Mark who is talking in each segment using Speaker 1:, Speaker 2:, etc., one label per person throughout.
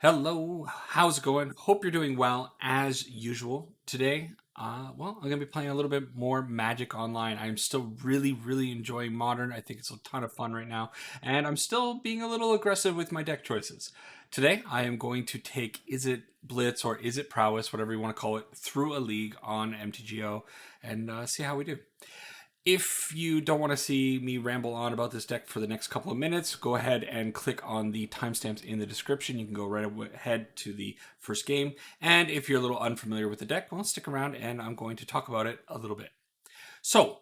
Speaker 1: Hello, how's it going? Hope you're doing well as usual. Today, I'm going to be playing a little bit more Magic Online. I'm still really enjoying Modern. I think it's a ton of fun right now, and I'm still being a little aggressive with my deck choices. Today, I am going to take Izzet Blitz or Izzet Prowess, whatever you want to call it, through a league on MTGO and see how we do. If you don't want to see me ramble on about this deck for the next couple of minutes, go ahead and click on the timestamps in the description. You can go right ahead to the first game. And if you're a little unfamiliar with the deck, well, stick around and I'm going to talk about it a little bit. So,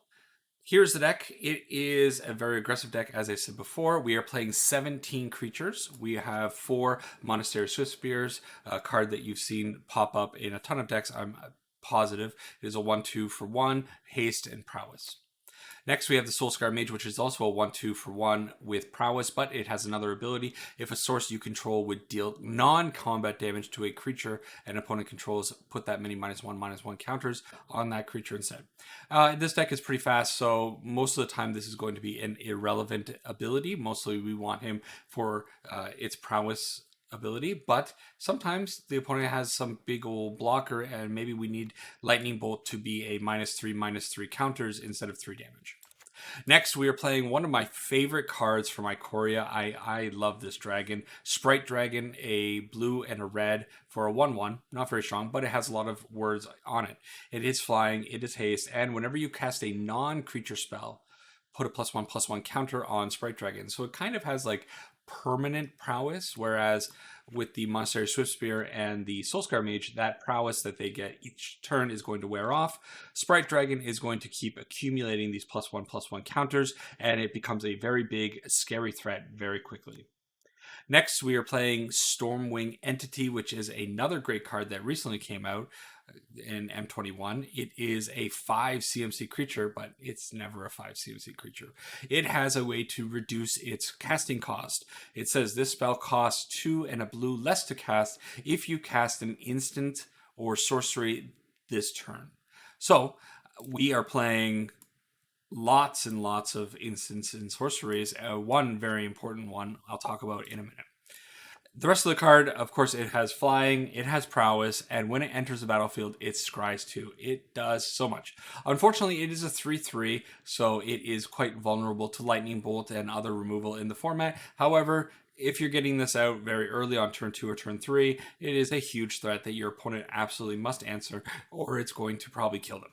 Speaker 1: here's the deck. It is a very aggressive deck, as I said before. We are playing 17 creatures. We have 4 Monastery Swiftspears, a card that you've seen pop up in a ton of decks, I'm positive. It is a 1-2 for 1, haste, and prowess. Next, we have the Soulscar Mage, which is also a 1-2 for 1 with prowess, but it has another ability. If a source you control would deal non-combat damage to a creature an opponent controls, put that many -1/-1 counters on that creature instead. This deck is pretty fast, so most of the time this is going to be an irrelevant ability. Mostly we want him for its prowess ability, but sometimes the opponent has some big old blocker and maybe we need Lightning Bolt to be a -3/-3 counters instead of 3 damage. Next, we are playing one of my favorite cards from Ikoria. I love this dragon. Sprite Dragon, a blue and a red for a 1/1. Not very strong, but it has a lot of words on it. It is flying, it is haste, and whenever you cast a non-creature spell, put a +1/+1 counter on Sprite Dragon. So it kind of has like permanent prowess, whereas with the Monastery Swiftspear and the Soulscar Mage, that prowess that they get each turn is going to wear off. Sprite Dragon is going to keep accumulating these +1/+1 counters, and it becomes a very big, scary threat very quickly. Next, we are playing Stormwing Entity, which is another great card that recently came out in M21. It is a 5 CMC creature, but it's never a 5 CMC creature. It has a way to reduce its casting cost. It says this spell costs 2 and a blue less to cast if you cast an instant or sorcery this turn. So we are playing lots and lots of instants and sorceries. One very important one I'll talk about in a minute. The rest of the card, of course, it has flying, it has prowess, and when it enters the battlefield, it scries too. It does so much. Unfortunately, it is a 3/3, so it is quite vulnerable to Lightning Bolt and other removal in the format. However, if you're getting this out very early on turn 2 or turn 3, it is a huge threat that your opponent absolutely must answer, or it's going to probably kill them.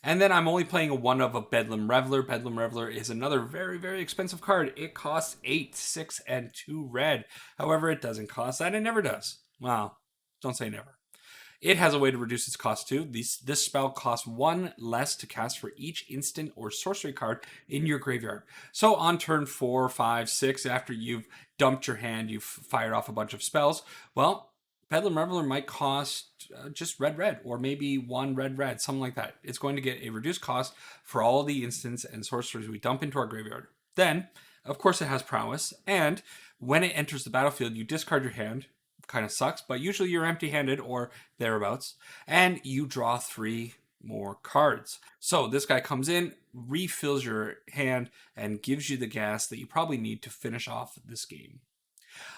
Speaker 1: And then I'm only playing a 1 of a Bedlam Reveler. Bedlam Reveler is another very expensive card. It costs 8, 6, and 2 red. However, it doesn't cost that. It never does. Well, don't say never. It has a way to reduce its cost too. This spell costs 1 less to cast for each instant or sorcery card in your graveyard. So on turn 4, 5, 6, after you've dumped your hand, you've fired off a bunch of spells, well, Bedlam Reveler might cost just red, or maybe 1 red, something like that. It's going to get a reduced cost for all the instants and sorceries we dump into our graveyard. Then, of course, it has prowess, and when it enters the battlefield, you discard your hand. Kind of sucks, but usually you're empty-handed or thereabouts, and you draw 3 more cards. So this guy comes in, refills your hand, and gives you the gas that you probably need to finish off this game.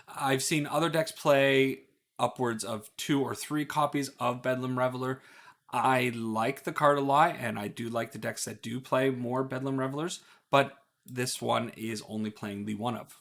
Speaker 1: I've seen other decks play upwards of 2 or 3 copies of Bedlam Reveler. I like the card a lot, and I do like the decks that do play more Bedlam Revelers, but this one is only playing the 1 of.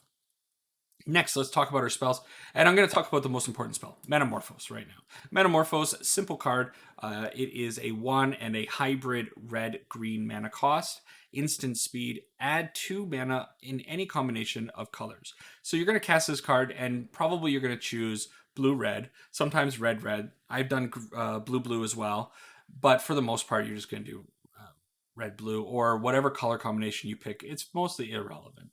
Speaker 1: Next, let's talk about our spells, and I'm going to talk about the most important spell, Metamorphose, right now. Metamorphose, simple card. It is a 1 and a hybrid red-green mana cost, instant speed, add 2 mana in any combination of colors. So you're going to cast this card, and probably you're going to choose blue-red, sometimes red-red. I've done blue-blue as well, but for the most part, you're just going to do red-blue, or whatever color combination you pick. It's mostly irrelevant.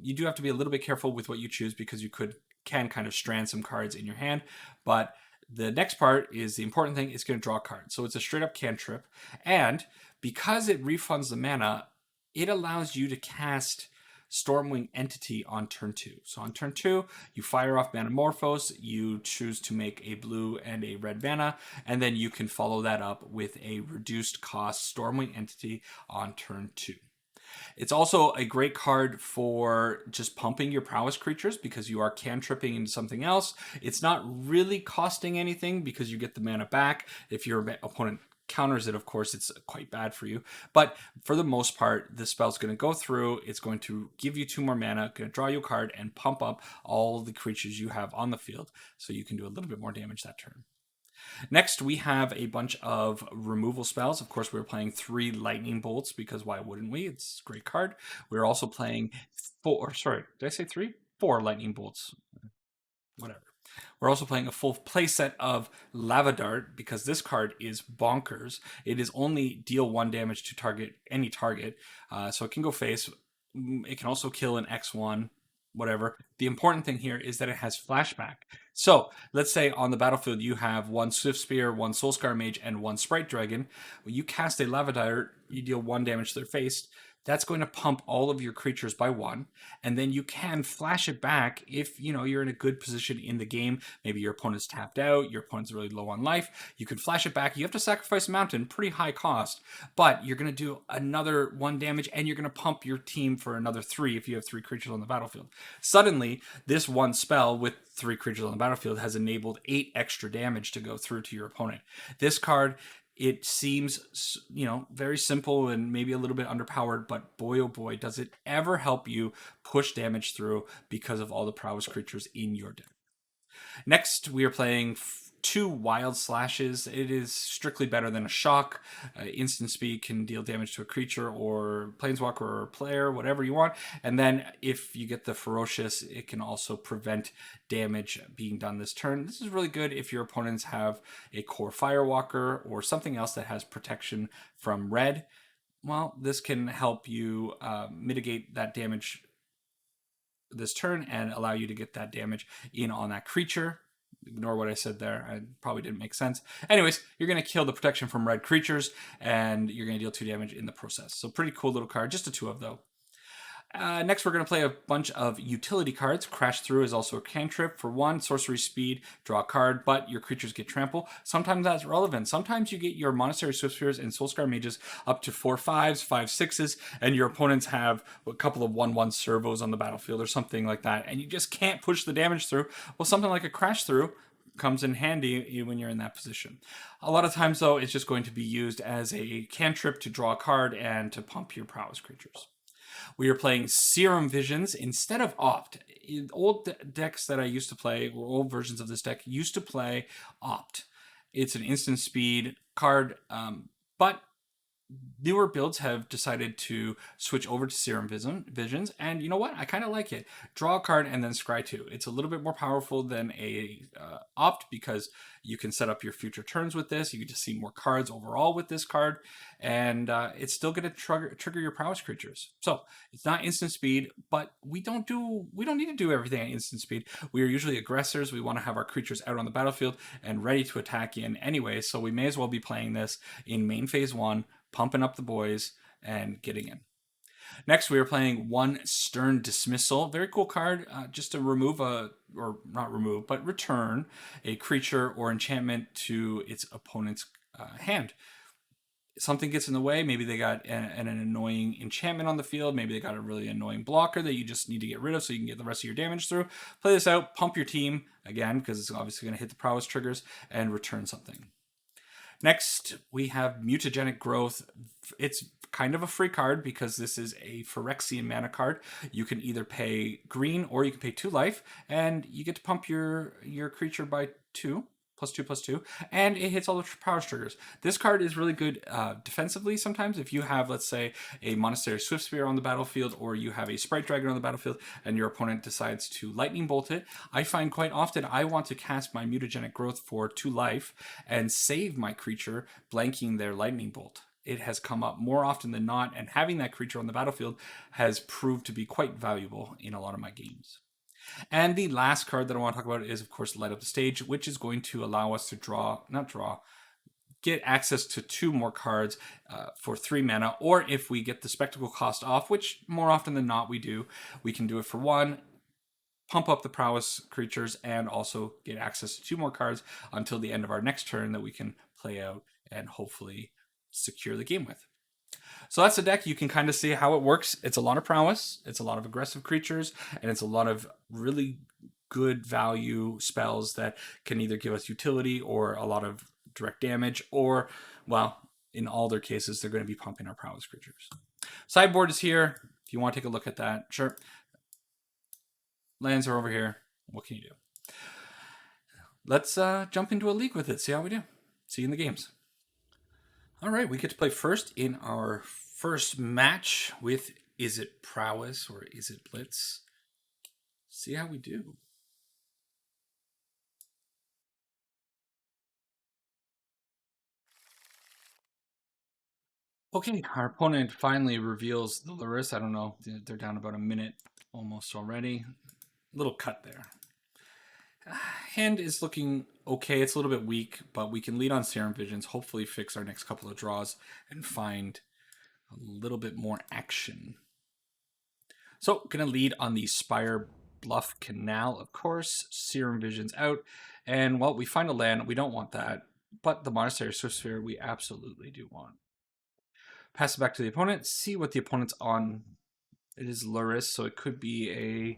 Speaker 1: You do have to be a little bit careful with what you choose because you can kind of strand some cards in your hand, but the next part is the important thing. It's going to draw cards. So it's a straight up cantrip, and because it refunds the mana, it allows you to cast Stormwing Entity on turn 2. So on turn 2, you fire off Metamorphose, you choose to make a blue and a red mana, and then you can follow that up with a reduced cost Stormwing Entity on turn 2. It's also a great card for just pumping your prowess creatures because you are cantripping into something else. It's not really costing anything because you get the mana back. If your opponent counters it, of course, it's quite bad for you. But for the most part, this spell's going to go through. It's going to give you 2 more mana, going to draw you a card, and pump up all the creatures you have on the field so you can do a little bit more damage that turn. Next, we have a bunch of removal spells. Of course, we were playing 3 lightning bolts because why wouldn't we? It's a great card. We're also playing 4. Sorry, did I say 3? 4 lightning bolts. Whatever. We're also playing a full playset of Lava Dart because this card is bonkers. It is only deal 1 damage to target any target, so it can go face. It can also kill an X1, whatever. The important thing here is that it has flashback. So let's say on the battlefield you have 1 Swift Spear, 1 Soulscar Mage, and 1 Sprite Dragon. When you cast a Lava Dart, you deal 1 damage to their face. That's going to pump all of your creatures by 1, and then you can flash it back if you're in a good position in the game. Maybe your opponent's tapped out, your opponent's really low on life. You can flash it back. You have to sacrifice a mountain, pretty high cost, but you're going to do another 1 damage, and you're going to pump your team for another 3 if you have 3 creatures on the battlefield. Suddenly, this one spell with 3 creatures on the battlefield has enabled 8 extra damage to go through to your opponent. This card, it seems, very simple and maybe a little bit underpowered, but boy, oh boy, does it ever help you push damage through because of all the prowess creatures in your deck. Next, we are playing 2 Wild Slashes. It is strictly better than a Shock. Instant speed can deal damage to a creature or planeswalker or player, whatever you want. And then if you get the Ferocious, it can also prevent damage being done this turn. This is really good if your opponents have a Core Firewalker or something else that has protection from red. Well, this can help you mitigate that damage this turn and allow you to get that damage in on that creature. Ignore what I said there. I probably didn't make sense. Anyways, you're going to kill the protection from red creatures, and you're going to deal 2 damage in the process. So pretty cool little card. Just a 2 of, though. Next, we're going to play a bunch of utility cards. Crash Through is also a cantrip. For 1, sorcery speed, draw a card, but your creatures get trample. Sometimes that's relevant. Sometimes you get your Monastery Swift Spears and Soulscar Mages up to 4/5s, 5/6s, and your opponents have a couple of 1/1 servos on the battlefield or something like that, and you just can't push the damage through. Well, something like a Crash Through comes in handy when you're in that position. A lot of times, though, it's just going to be used as a cantrip to draw a card and to pump your prowess creatures. We are playing Serum Visions instead of Opt. In old decks that I used to play, or old versions of this deck, used to play Opt. It's an instant speed card, but newer builds have decided to switch over to Serum Visions, and you know what? I kind of like it. Draw a card and then scry 2. It's a little bit more powerful than a Opt because you can set up your future turns with this. You get to see more cards overall with this card, and it's still going to trigger your prowess creatures. So it's not instant speed, but we don't need to do everything at instant speed. We are usually aggressors. We want to have our creatures out on the battlefield and ready to attack in anyway. So we may as well be playing this in main phase 1. Pumping up the boys and getting in. Next, we are playing 1 Stern Dismissal. Very cool card, just to remove but return a creature or enchantment to its opponent's hand. Something gets in the way. Maybe they got an annoying enchantment on the field. Maybe they got a really annoying blocker that you just need to get rid of so you can get the rest of your damage through. Play this out, pump your team, again, because it's obviously going to hit the prowess triggers, and return something. Next, we have Mutagenic Growth. It's kind of a free card because this is a Phyrexian mana card. You can either pay green or you can pay 2 life, and you get to pump your creature by 2. +2/+2, and it hits all the power triggers. This card is really good defensively sometimes. If you have, let's say, a Monastery Swift Spear on the battlefield, or you have a Sprite Dragon on the battlefield, and your opponent decides to Lightning Bolt it, I find quite often I want to cast my Mutagenic Growth for 2 life and save my creature, blanking their Lightning Bolt. It has come up more often than not, and having that creature on the battlefield has proved to be quite valuable in a lot of my games. And the last card that I want to talk about is, of course, Light Up the Stage, which is going to allow us to get access to 2 more cards for 3 mana, or if we get the Spectacle cost off, which more often than not we do, we can do it for 1, pump up the prowess creatures, and also get access to 2 more cards until the end of our next turn that we can play out and hopefully secure the game with. So that's a deck. You can kind of see how it works. It's a lot of prowess, it's a lot of aggressive creatures, and it's a lot of really good value spells that can either give us utility or a lot of direct damage, or, well, in all their cases, they're going to be pumping our prowess creatures. Sideboard is here. If you want to take a look at that, sure. Lands are over here. What can you do? Let's jump into a league with it, see how we do. See you in the games. All right, we get to play first in our first match with Izzet Prowess or Izzet Blitz. See how we do. Okay, our opponent finally reveals the Lurrus. I don't know, they're down about a minute almost already. Little cut there. Hand is looking okay. It's a little bit weak, but we can lead on Serum Visions, hopefully fix our next couple of draws, and find a little bit more action. So, gonna lead on the Spire Bluff Canal, of course. Serum Visions out. And, well, we find a land. We don't want that. But the Monastery Swift Sphere we absolutely do want. Pass it back to the opponent. See what the opponent's on. It is Lurrus, so it could be a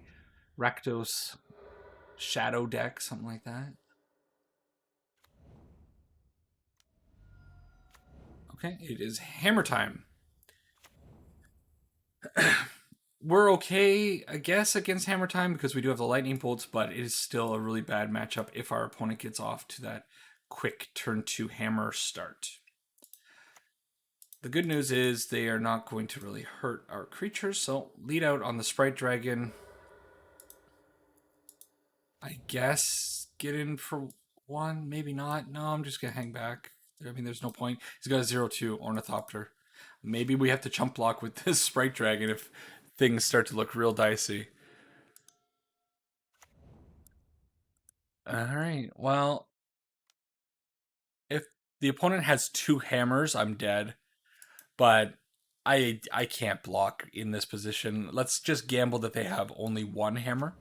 Speaker 1: Rakdos Shadow deck, something like that. Okay, it is Hammer Time. We're okay, I guess, against Hammer Time because we do have the Lightning Bolts, but it is still a really bad matchup if our opponent gets off to that quick turn 2 Hammer start. The good news is they are not going to really hurt our creatures, so lead out on the Sprite Dragon. I guess get in for one, maybe not. No, I'm just going to hang back. I mean, there's no point. He's got a 0-2 Ornithopter. Maybe we have to chump block with this Sprite Dragon if things start to look real dicey. All right, well, if the opponent has 2 hammers, I'm dead. But I can't block in this position. Let's just gamble that they have only 1 hammer.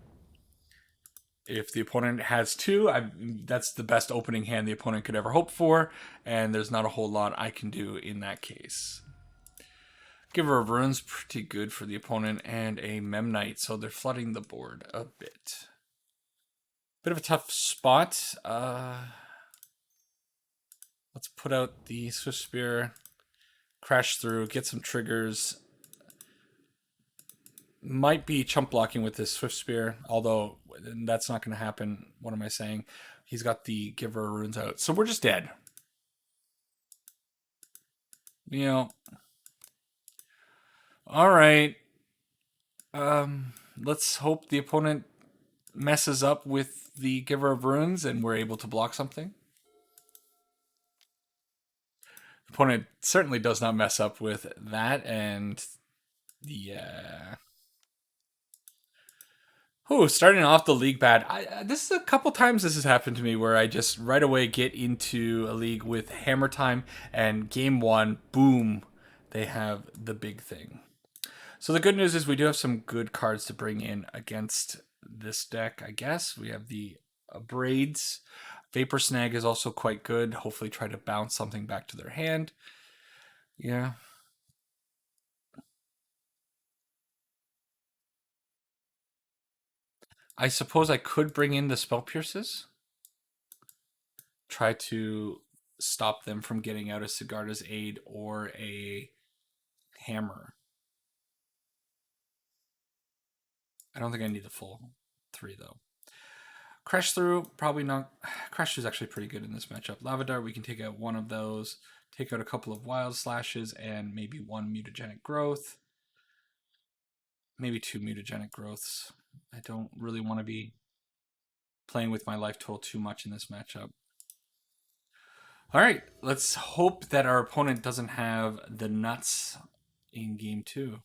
Speaker 1: If the opponent has 2, that's the best opening hand the opponent could ever hope for, and there's not a whole lot I can do in that case. Giver of Runes, pretty good for the opponent, and a Memnite, so they're flooding the board a bit. Bit of a tough spot. Let's put out the Swift Spear, crash through, get some triggers. Might be chump blocking with this Swift Spear, although that's not going to happen. What am I saying? He's got the Giver of Runes out, so we're just dead. You know. All right. Let's hope the opponent messes up with the Giver of Runes and we're able to block something. The opponent certainly does not mess up with that, and yeah. Oh, starting off the league bad. This is a couple times this has happened to me where I just right away get into a league with Hammer Time, and game 1, boom, they have the big thing. So the good news is we do have some good cards to bring in against this deck, I guess. We have the Braids. Vapor Snag is also quite good. Hopefully try to bounce something back to their hand. Yeah. I suppose I could bring in the Spell Pierces. Try to stop them from getting out a Sigarda's Aid or a Hammer. I don't think I need the full 3, though. Crash Through, probably not. Crash Through is actually pretty good in this matchup. Lavadar, we can take out one of those. Take out a couple of Wild Slashes and maybe 1 Mutagenic Growth. Maybe 2 Mutagenic Growths. I don't really want to be playing with my life total too much in this matchup. All right, let's hope that our opponent doesn't have the nuts in game 2.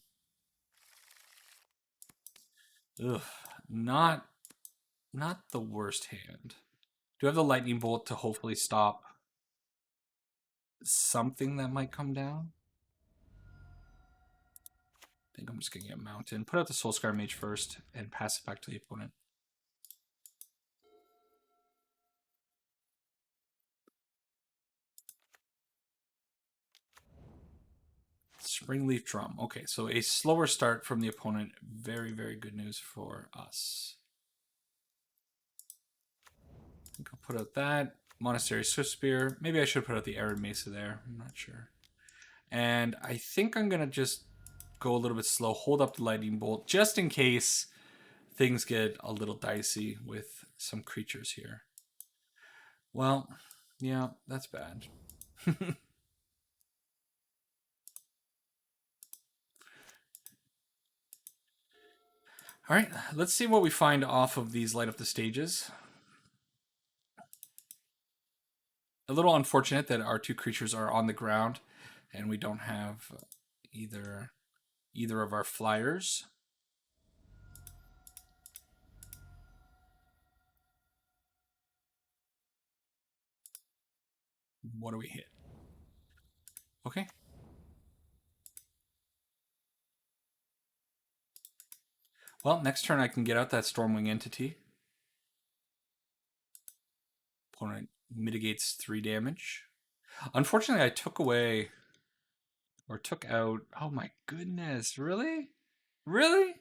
Speaker 1: Ugh, not the worst hand. Do I have the Lightning Bolt to hopefully stop something that might come down? I think I'm just going to get a Mountain. Put out the Soulscar Mage first and pass it back to the opponent. Springleaf Drum. Okay, so a slower start from the opponent. Very, very good news for us. I think I'll put out that. Monastery Swift Spear. Maybe I should put out the Arid Mesa there. I'm not sure. And I think I'm going to just go a little bit slow. Hold up the Lightning Bolt just in case things get a little dicey with some creatures here. Well, yeah, that's bad. All right, let's see what we find off of these Light Up the Stages. A little unfortunate that our two creatures are on the ground and we don't have either of our flyers. What do we hit? Okay. Well, next turn I can get out that Stormwing Entity. Opponent mitigates 3 damage. Unfortunately, I took away or took out. Oh my goodness! Really? Really?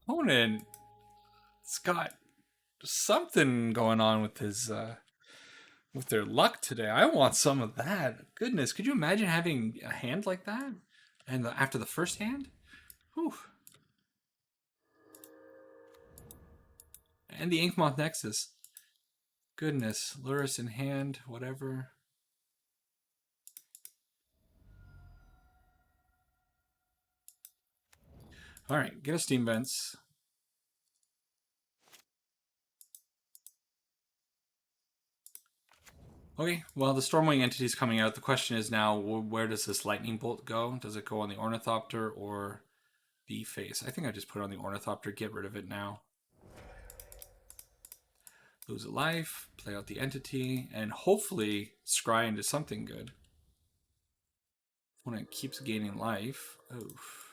Speaker 1: Opponent, it's got something going on with his with their luck today. I want some of that. Goodness, could you imagine having a hand like that? And after the first hand? Whew. And the Inkmoth Nexus. Goodness, Luris in hand, whatever. All right, get a Steam Vents. Okay, well, the Stormwing Entity is coming out. The question is now, where does this Lightning Bolt go? Does it go on the Ornithopter or the face? I think I just put it on the Ornithopter. Get rid of it now. Lose a life, play out the entity, and hopefully scry into something good. When it keeps gaining life. Oof.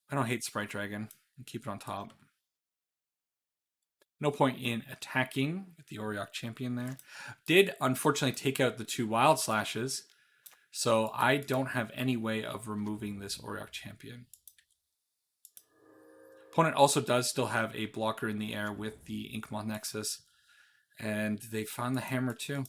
Speaker 1: I don't hate Sprite Dragon. Keep it on top. No point in attacking with the Auriok Champion there. Did unfortunately take out the 2 Wild Slashes, so I don't have any way of removing this Auriok Champion. Opponent also does still have a blocker in the air with the Inkmoth Nexus, and they found the hammer too.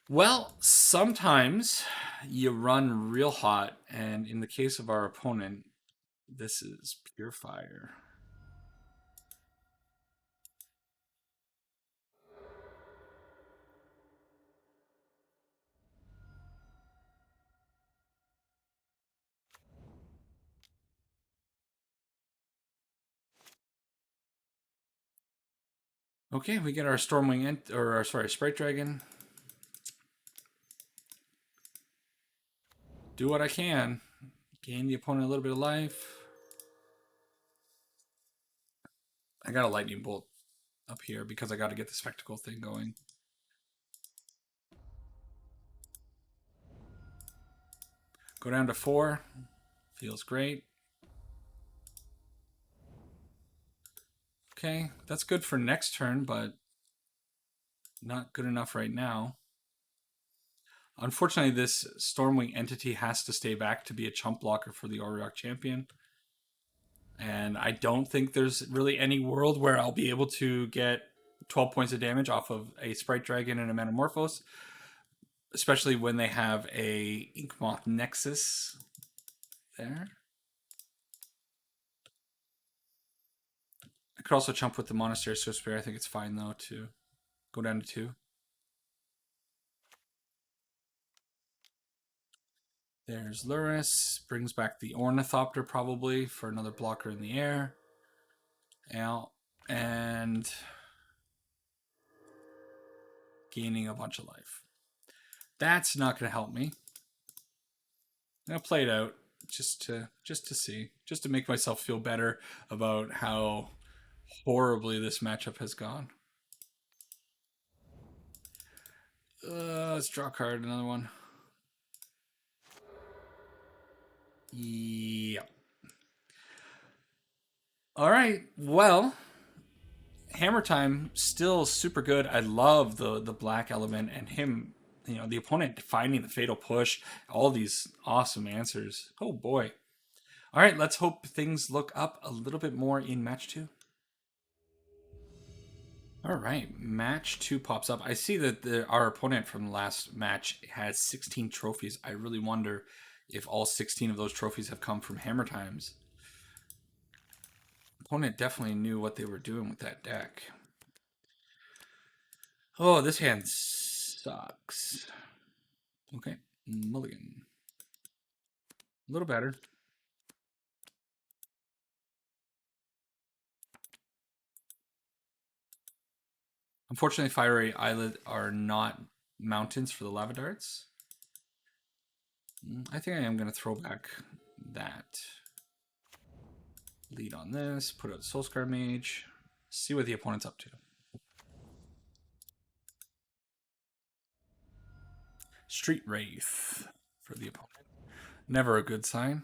Speaker 1: Well, sometimes you run real hot, and in the case of our opponent, this is pure fire. Okay, we get our Stormwing Sprite Dragon. Do what I can. Gain the opponent a little bit of life. I got a Lightning Bolt up here because I got to get the Spectacle thing going. Go down to 4. Feels great. Okay, that's good for next turn, but not good enough right now. Unfortunately, this Stormwing Entity has to stay back to be a chump blocker for the Auriok Champion. And I don't think there's really any world where I'll be able to get 12 points of damage off of a Sprite Dragon and a Metamorphose, especially when they have a Inkmoth Nexus there. I could also chump with the Monastery Swift Spear. I think it's fine, though, to go down to 2. There's Luris. Brings back the Ornithopter, probably, for another blocker in the air. Out. And gaining a bunch of life. That's not going to help me. I'm going to play it out just to see. Just to make myself feel better about how horribly this matchup has gone. Let's draw a card, another one. Yep. All right. Well, Hammer Time still super good. I love the black element and him. You know, the opponent finding the fatal push. All these awesome answers. Oh boy. All right, let's hope things look up a little bit more in match 2. All right, match 2 pops up. I see that our opponent from the last match has 16 trophies. I really wonder if all 16 of those trophies have come from Hammer Times. Opponent definitely knew what they were doing with that deck. Oh, this hand sucks. Okay, mulligan. A little better. Unfortunately, Fiery Islet are not mountains for the lava darts. I think I am going to throw back that. Lead on this, put out Soulscar Mage, see what the opponent's up to. Street Wraith for the opponent. Never a good sign.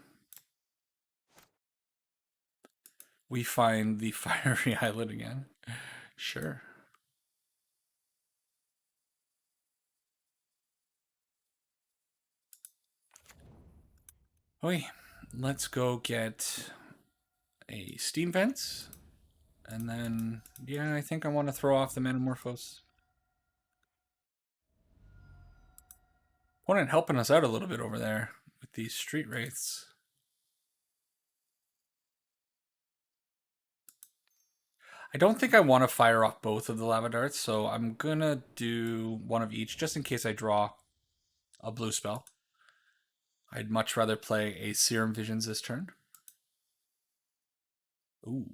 Speaker 1: We find the Fiery Islet again. Sure. Okay, let's go get a Steam Vents. And then, yeah, I think I want to throw off the Metamorphose. Opponent helping us out a little bit over there with these Street Wraiths. I don't think I want to fire off both of the Lava Darts, so I'm going to do one of each just in case I draw a blue spell. I'd much rather play a Serum Visions this turn. Ooh.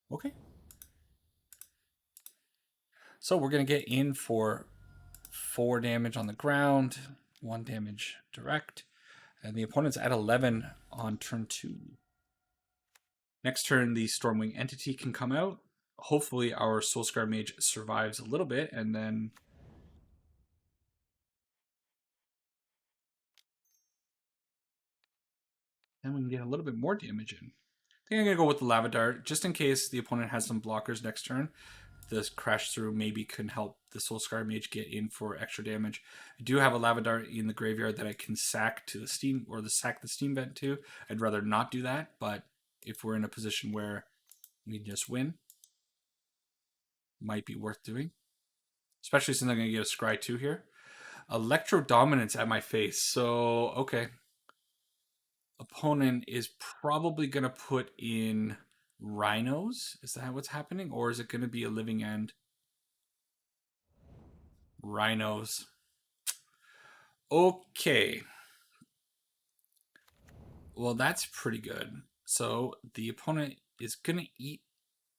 Speaker 1: Okay. So we're going to get in for 4 damage on the ground, 1 damage direct, and the opponent's at 11 on turn 2. Next turn, the Stormwing Entity can come out. Hopefully our Soulscar Mage survives a little bit, and then we can get a little bit more damage in. I think I'm going to go with the Lava Dart, just in case the opponent has some blockers next turn. This Crash Through maybe can help the Soulscar Mage get in for extra damage. I do have a Lava Dart in the graveyard that I can sack to the Steam, or sack the Steam Vent to. I'd rather not do that, but if we're in a position where we just win, might be worth doing. Especially since I'm going to get a Scry 2 here. Electro Dominance at my face. So, okay. Opponent is probably going to put in Rhinos. Is that what's happening? Or is it going to be a Living End? Rhinos. Okay. Well, that's pretty good. So the opponent is going to eat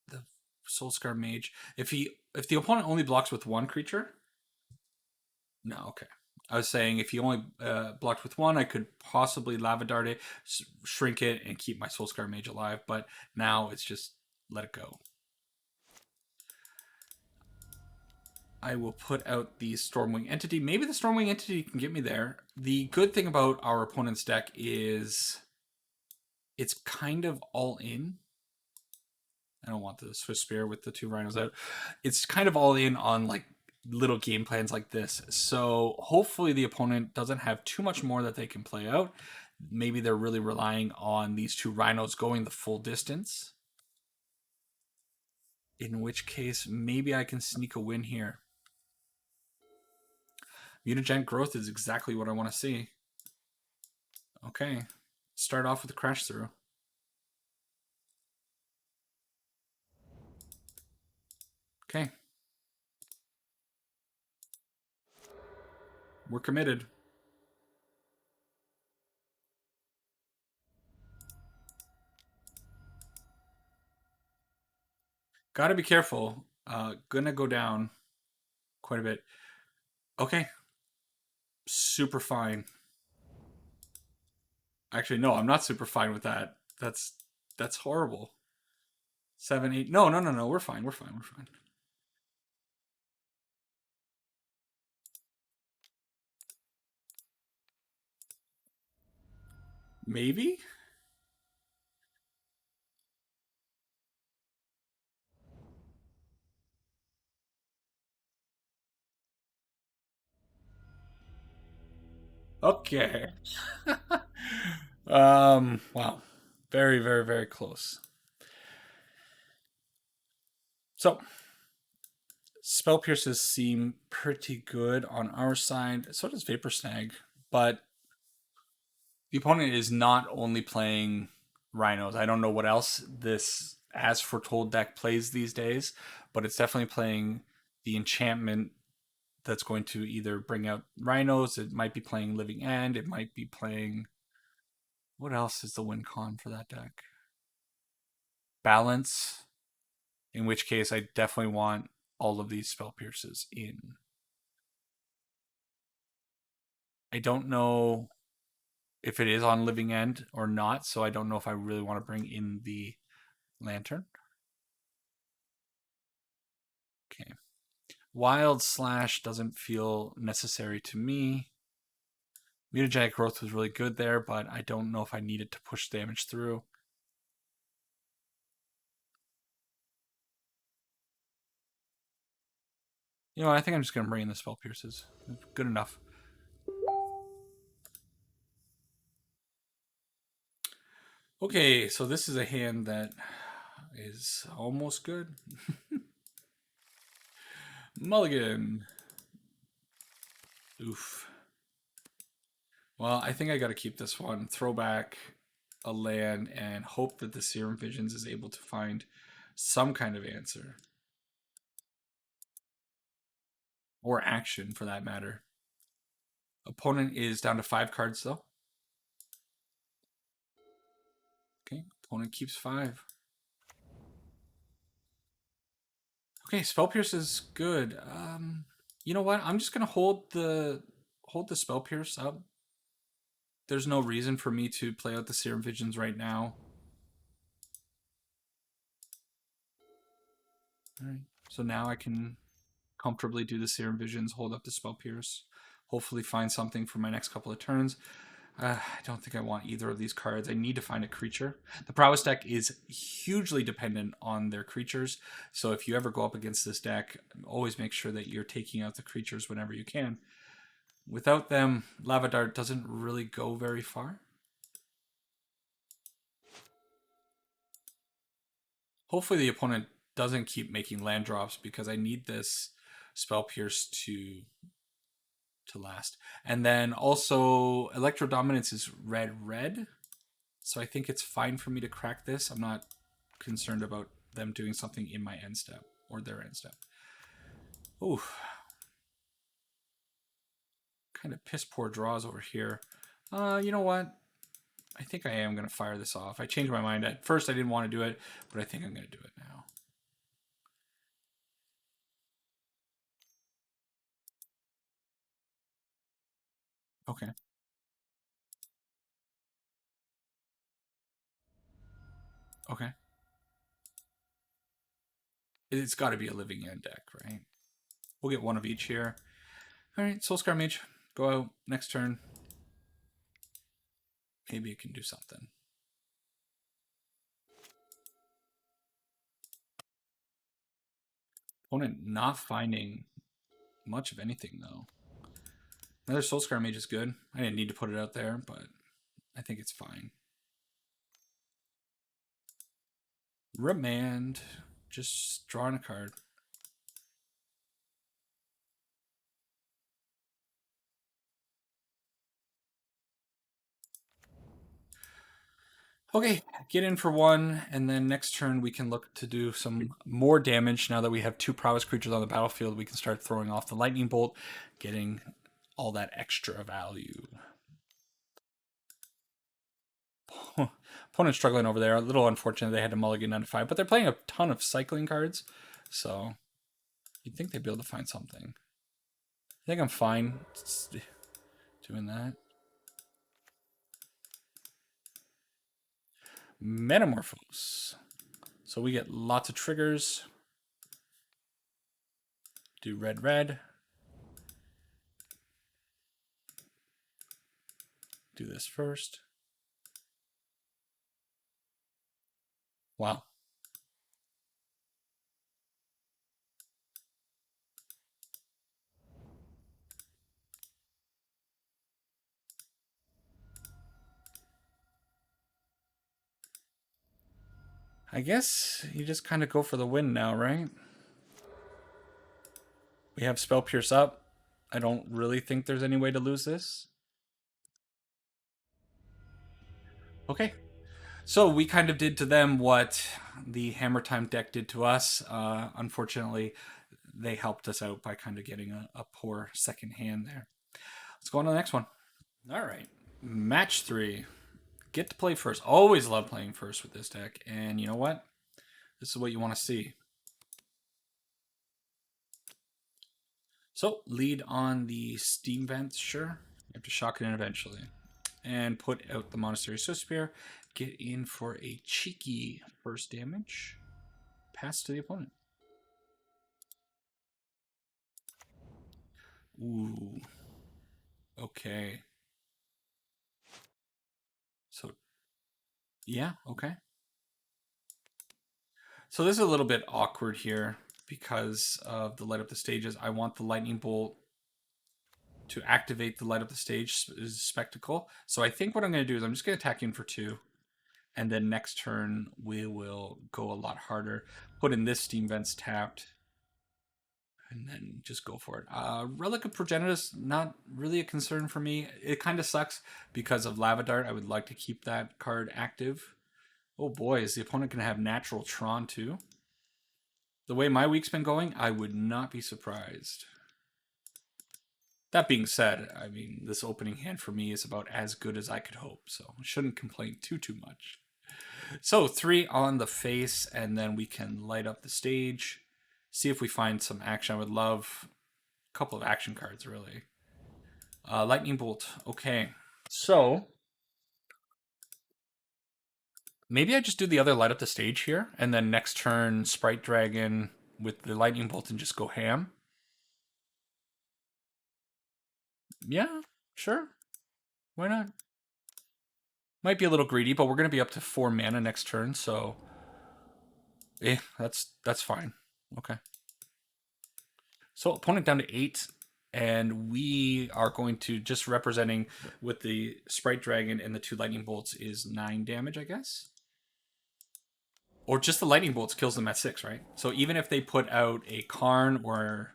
Speaker 1: the Soulscar Mage. If the opponent only blocks with 1 creature? No, okay. I was saying if he only blocked with 1, I could possibly Lava Dart it, shrink it, and keep my Soulscar Mage alive. But now it's just let it go. I will put out the Stormwing Entity. Maybe the Stormwing Entity can get me there. The good thing about our opponent's deck is it's kind of all in. I don't want the Swiss Spear with the 2 Rhinos out. It's kind of all in on like little game plans like this. So hopefully the opponent doesn't have too much more that they can play out. Maybe they're really relying on these 2 Rhinos going the full distance. In which case, maybe I can sneak a win here. Mutagenic Growth is exactly what I want to see. Okay. Start off with a Crash Through. Okay. We're committed. Gotta be careful. Gonna go down quite a bit. Okay. Super fine. Actually, no, I'm not super fine with that. That's horrible. 7, 8. No. We're fine. We're fine. We're fine. Maybe? Okay. Wow. Very, very, very close. So, spell pierces seem pretty good on our side. So does Vapor Snag, but the opponent is not only playing rhinos. I don't know what else this as Foretold deck plays these days, but it's definitely playing the enchantment that's going to either bring out rhinos. It might be playing Living End. It might be playing. What else is the win con for that deck? Balance. In which case, I definitely want all of these spell pierces in. I don't know if it is on Living End or not, so I don't know if I really want to bring in the lantern. Okay. Wild Slash doesn't feel necessary to me. Mutagenic Growth was really good there, but I don't know if I need it to push damage through. You know, I think I'm just going to bring in the Spell Pierces. Good enough. Okay, so this is a hand that is almost good. Mulligan. Oof. Well, I think I got to keep this one. Throw back a land and hope that the Serum Visions is able to find some kind of answer. Or action, for that matter. Opponent is down to 5 cards, though. Okay, opponent keeps 5. Okay, Spell Pierce is good. You know what? I'm just gonna hold the Spell Pierce up. There's no reason for me to play out the Serum Visions right now. Alright. So now I can comfortably do the Serum Visions, hold up the Spell Pierce, hopefully find something for my next couple of turns. I don't think I want either of these cards. I need to find a creature. The Prowess deck is hugely dependent on their creatures, so if you ever go up against this deck, always make sure that you're taking out the creatures whenever you can. Without them, Lava Dart doesn't really go very far. Hopefully the opponent doesn't keep making land drops because I need this Spell Pierce to last. And then also Electro Dominance is red. So I think it's fine for me to crack this. I'm not concerned about them doing something in my end step or their end step. Ooh. Kind of piss poor draws over here. You know what? I think I am going to fire this off. I changed my mind. At first I didn't want to do it, but I think I'm going to do it now. Okay. Okay. It's got to be a Living End deck, right? We'll get one of each here. All right, Soulscar Mage, go out next turn. Maybe it can do something. Opponent not finding much of anything, though. Another Soulscar Mage is good. I didn't need to put it out there, but I think it's fine. Remand. Just drawing a card. Okay, get in for one, and then next turn we can look to do some more damage. Now that we have 2 prowess creatures on the battlefield, we can start throwing off the lightning bolt, getting all that extra value. Opponent struggling over there. A little unfortunate they had to mulligan down to 5, but they're playing a ton of cycling cards, so you'd think they'd be able to find something. I think I'm fine doing that. Metamorphose. So we get lots of triggers. Do red. Do this first. Wow. I guess you just kind of go for the win now, right? We have Spell Pierce up. I don't really think there's any way to lose this. Okay. So we kind of did to them what the Hammer Time deck did to us. Unfortunately, they helped us out by kind of getting a poor second hand there. Let's go on to the next one. All right. Match 3. Get to play first. Always love playing first with this deck. And you know what? This is what you want to see. So, lead on the Steam Vents, sure. You have to shock it in eventually. And put out the Monastery Swiftspear. Get in for a cheeky first damage. Pass to the opponent. Ooh. Okay. So, yeah, okay. So this is a little bit awkward here because of the light up the stages. I want the lightning bolt to activate the light up the stage spectacle. So I think what I'm going to do is I'm just going to attack in for 2. And then next turn we will go a lot harder. Put in this Steam Vents tapped. And then just go for it. Relic of Progenitus, not really a concern for me. It kind of sucks because of Lava Dart. I would like to keep that card active. Oh boy, is the opponent going to have natural Tron too? The way my week's been going, I would not be surprised. That being said, I mean, this opening hand for me is about as good as I could hope, so I shouldn't complain too much. So 3 on the face, and then we can light up the stage. See if we find some action. I would love a couple of action cards, really. Lightning Bolt. Okay. So maybe I just do the other light up the stage here, and then next turn Sprite Dragon with the Lightning Bolt and just go ham. Yeah, sure. Why not? Might be a little greedy, but we're going to be up to 4 mana next turn, so that's fine. Okay. So opponent down to 8, and we are going to just representing with the Sprite Dragon and the 2 Lightning Bolts is 9 damage, I guess. Or just the Lightning Bolts kills them at 6, right? So even if they put out a Karn or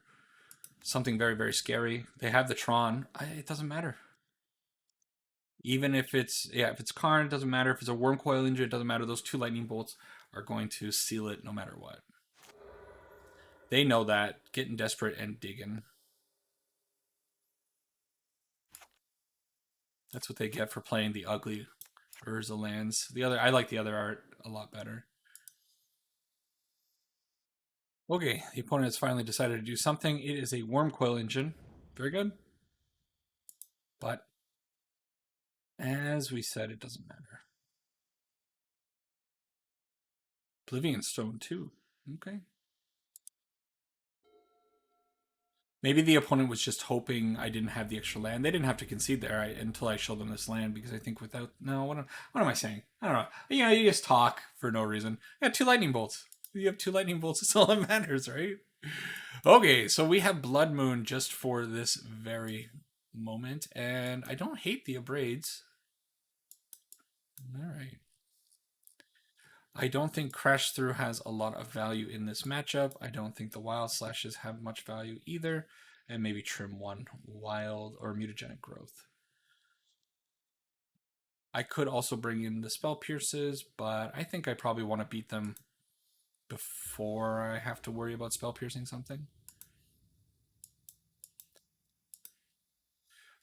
Speaker 1: something very, very scary, they have the Tron, it doesn't matter. Even if it's Karn, it doesn't matter. If it's a Wormcoil Engine, it doesn't matter. Those 2 Lightning Bolts are going to seal it no matter what. They know that. Getting desperate and digging. That's what they get for playing the ugly Urza lands. I like the other art a lot better. Okay, the opponent has finally decided to do something. It is a Wormcoil Engine. Very good. But as we said, it doesn't matter. Oblivion Stone too. Okay. Maybe the opponent was just hoping I didn't have the extra land. They didn't have to concede there until I showed them this land, because I think without... No, what am I saying? I don't know. You just talk for no reason. Yeah, 2 Lightning Bolts. You have 2 Lightning Bolts. It's all that matters, right? Okay, so we have Blood Moon just for this very moment, and I don't hate the Abrades. All right. I don't think Crash Through has a lot of value in this matchup. I don't think the Wild Slashes have much value either. And maybe trim 1 Wild or Mutagenic Growth. I could also bring in the Spell Pierces, but I think I probably want to beat them before I have to worry about Spell Piercing something.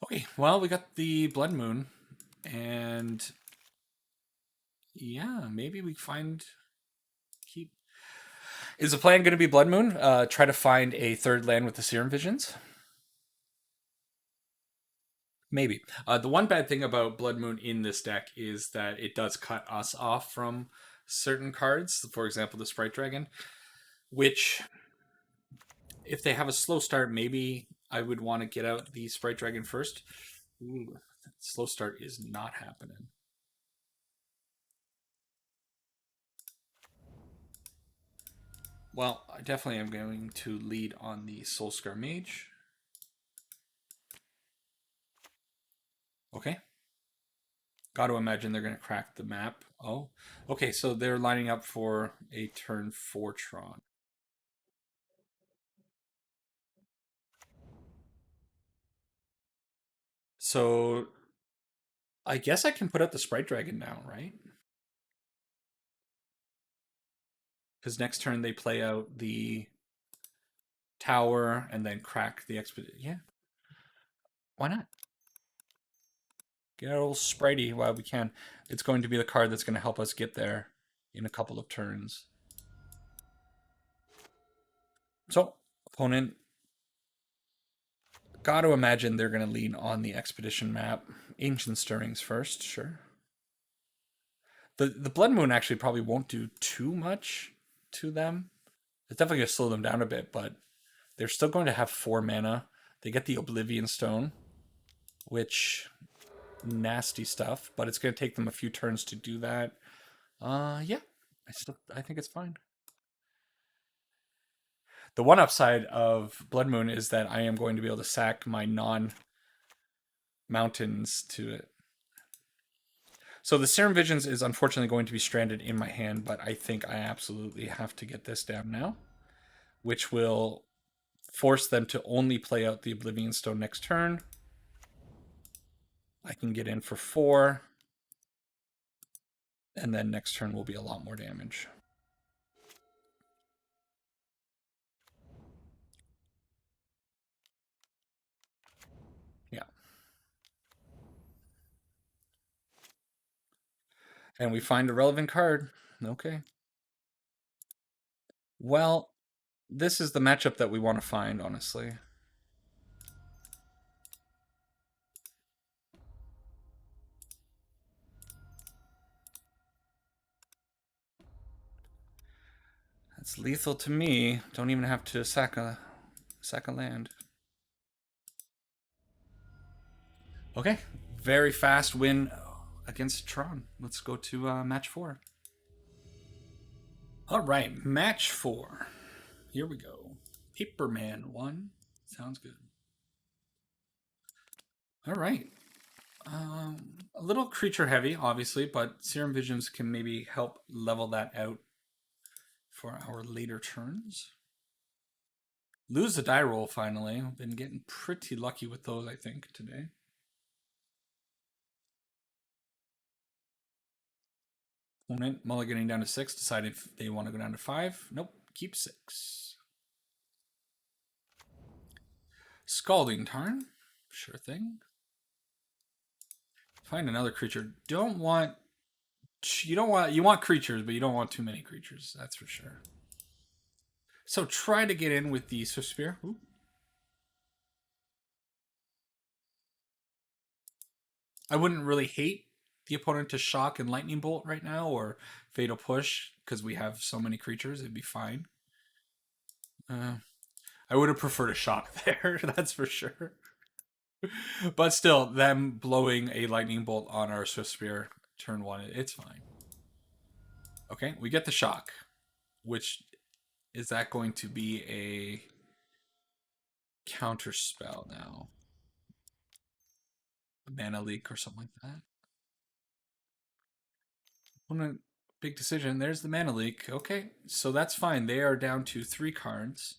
Speaker 1: Okay, well, we got the Blood Moon, and yeah, maybe we keep... Is the plan going to be Blood Moon? Try to find a 3rd land with the Serum Visions? Maybe. The one bad thing about Blood Moon in this deck is that it does cut us off from certain cards. For example, the Sprite Dragon, which, if they have a slow start, maybe I would want to get out the Sprite Dragon first. Ooh, slow start is not happening. Well, I definitely am going to lead on the Soulscar Mage. Okay. Got to imagine they're going to crack the map. Oh, okay. So they're lining up for a turn 4 Tron. So I guess I can put out the Sprite Dragon now, right? Because next turn they play out the tower and then crack the expedition. Yeah, why not? Get our little Spritey while we can. It's going to be the card that's going to help us get there in a couple of turns. So, opponent, got to imagine they're going to lean on the expedition map. Ancient Stirrings first, sure. The Blood Moon actually probably won't do too much to them. It's definitely going to slow them down a bit, but they're still going to have 4 mana. They get the Oblivion Stone, which nasty stuff, but it's going to take them a few turns to do that. Yeah, I think it's fine. The one upside of Blood Moon is that I am going to be able to sack my non-mountains to it. So the Serum Visions is unfortunately going to be stranded in my hand, but I think I absolutely have to get this down now, which will force them to only play out the Oblivion Stone next turn. I can get in for 4, and then next turn will be a lot more damage. Yeah. And we find a relevant card. Okay. Well, this is the matchup that we want to find, honestly. That's lethal to me. Don't even have to sack a land. Okay, very fast win against Tron. Let's go to match 4. All right, match 4. Here we go. Paperman 1. Sounds good. All right. A little creature heavy, obviously, but Serum Visions can maybe help level that out for our later turns. Lose the die roll finally. I've been getting pretty lucky with those, I think, today. Opponent mulliganing down to 6. Decide if they want to go down to 5. Nope. Keep 6. Scalding Tarn. Sure thing. Find another creature. You want creatures, but you don't want too many creatures. That's for sure. So try to get in with the Swift Spear. Ooh. I wouldn't really hate the opponent to shock and lightning bolt right now, or fatal push, because we have so many creatures. It'd be fine. I would have preferred a shock there, that's for sure. But still, them blowing a lightning bolt on our Swift Spear turn 1, it's fine. Okay, we get the shock, which is that going to be a counter spell now? A mana leak or something like that? Big decision. There's the mana leak. Okay, so that's fine. They are down to 3 cards.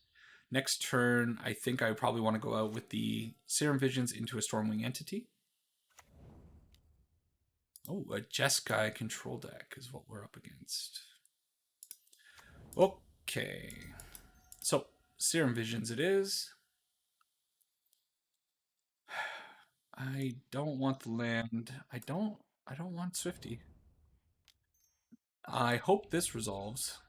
Speaker 1: Next turn, I think I probably want to go out with the Serum Visions into a Stormwing Entity. Oh, a Jeskai control deck is what we're up against. Okay. So, Serum Visions it is. I don't want the land. I don't want Swifty. I hope this resolves.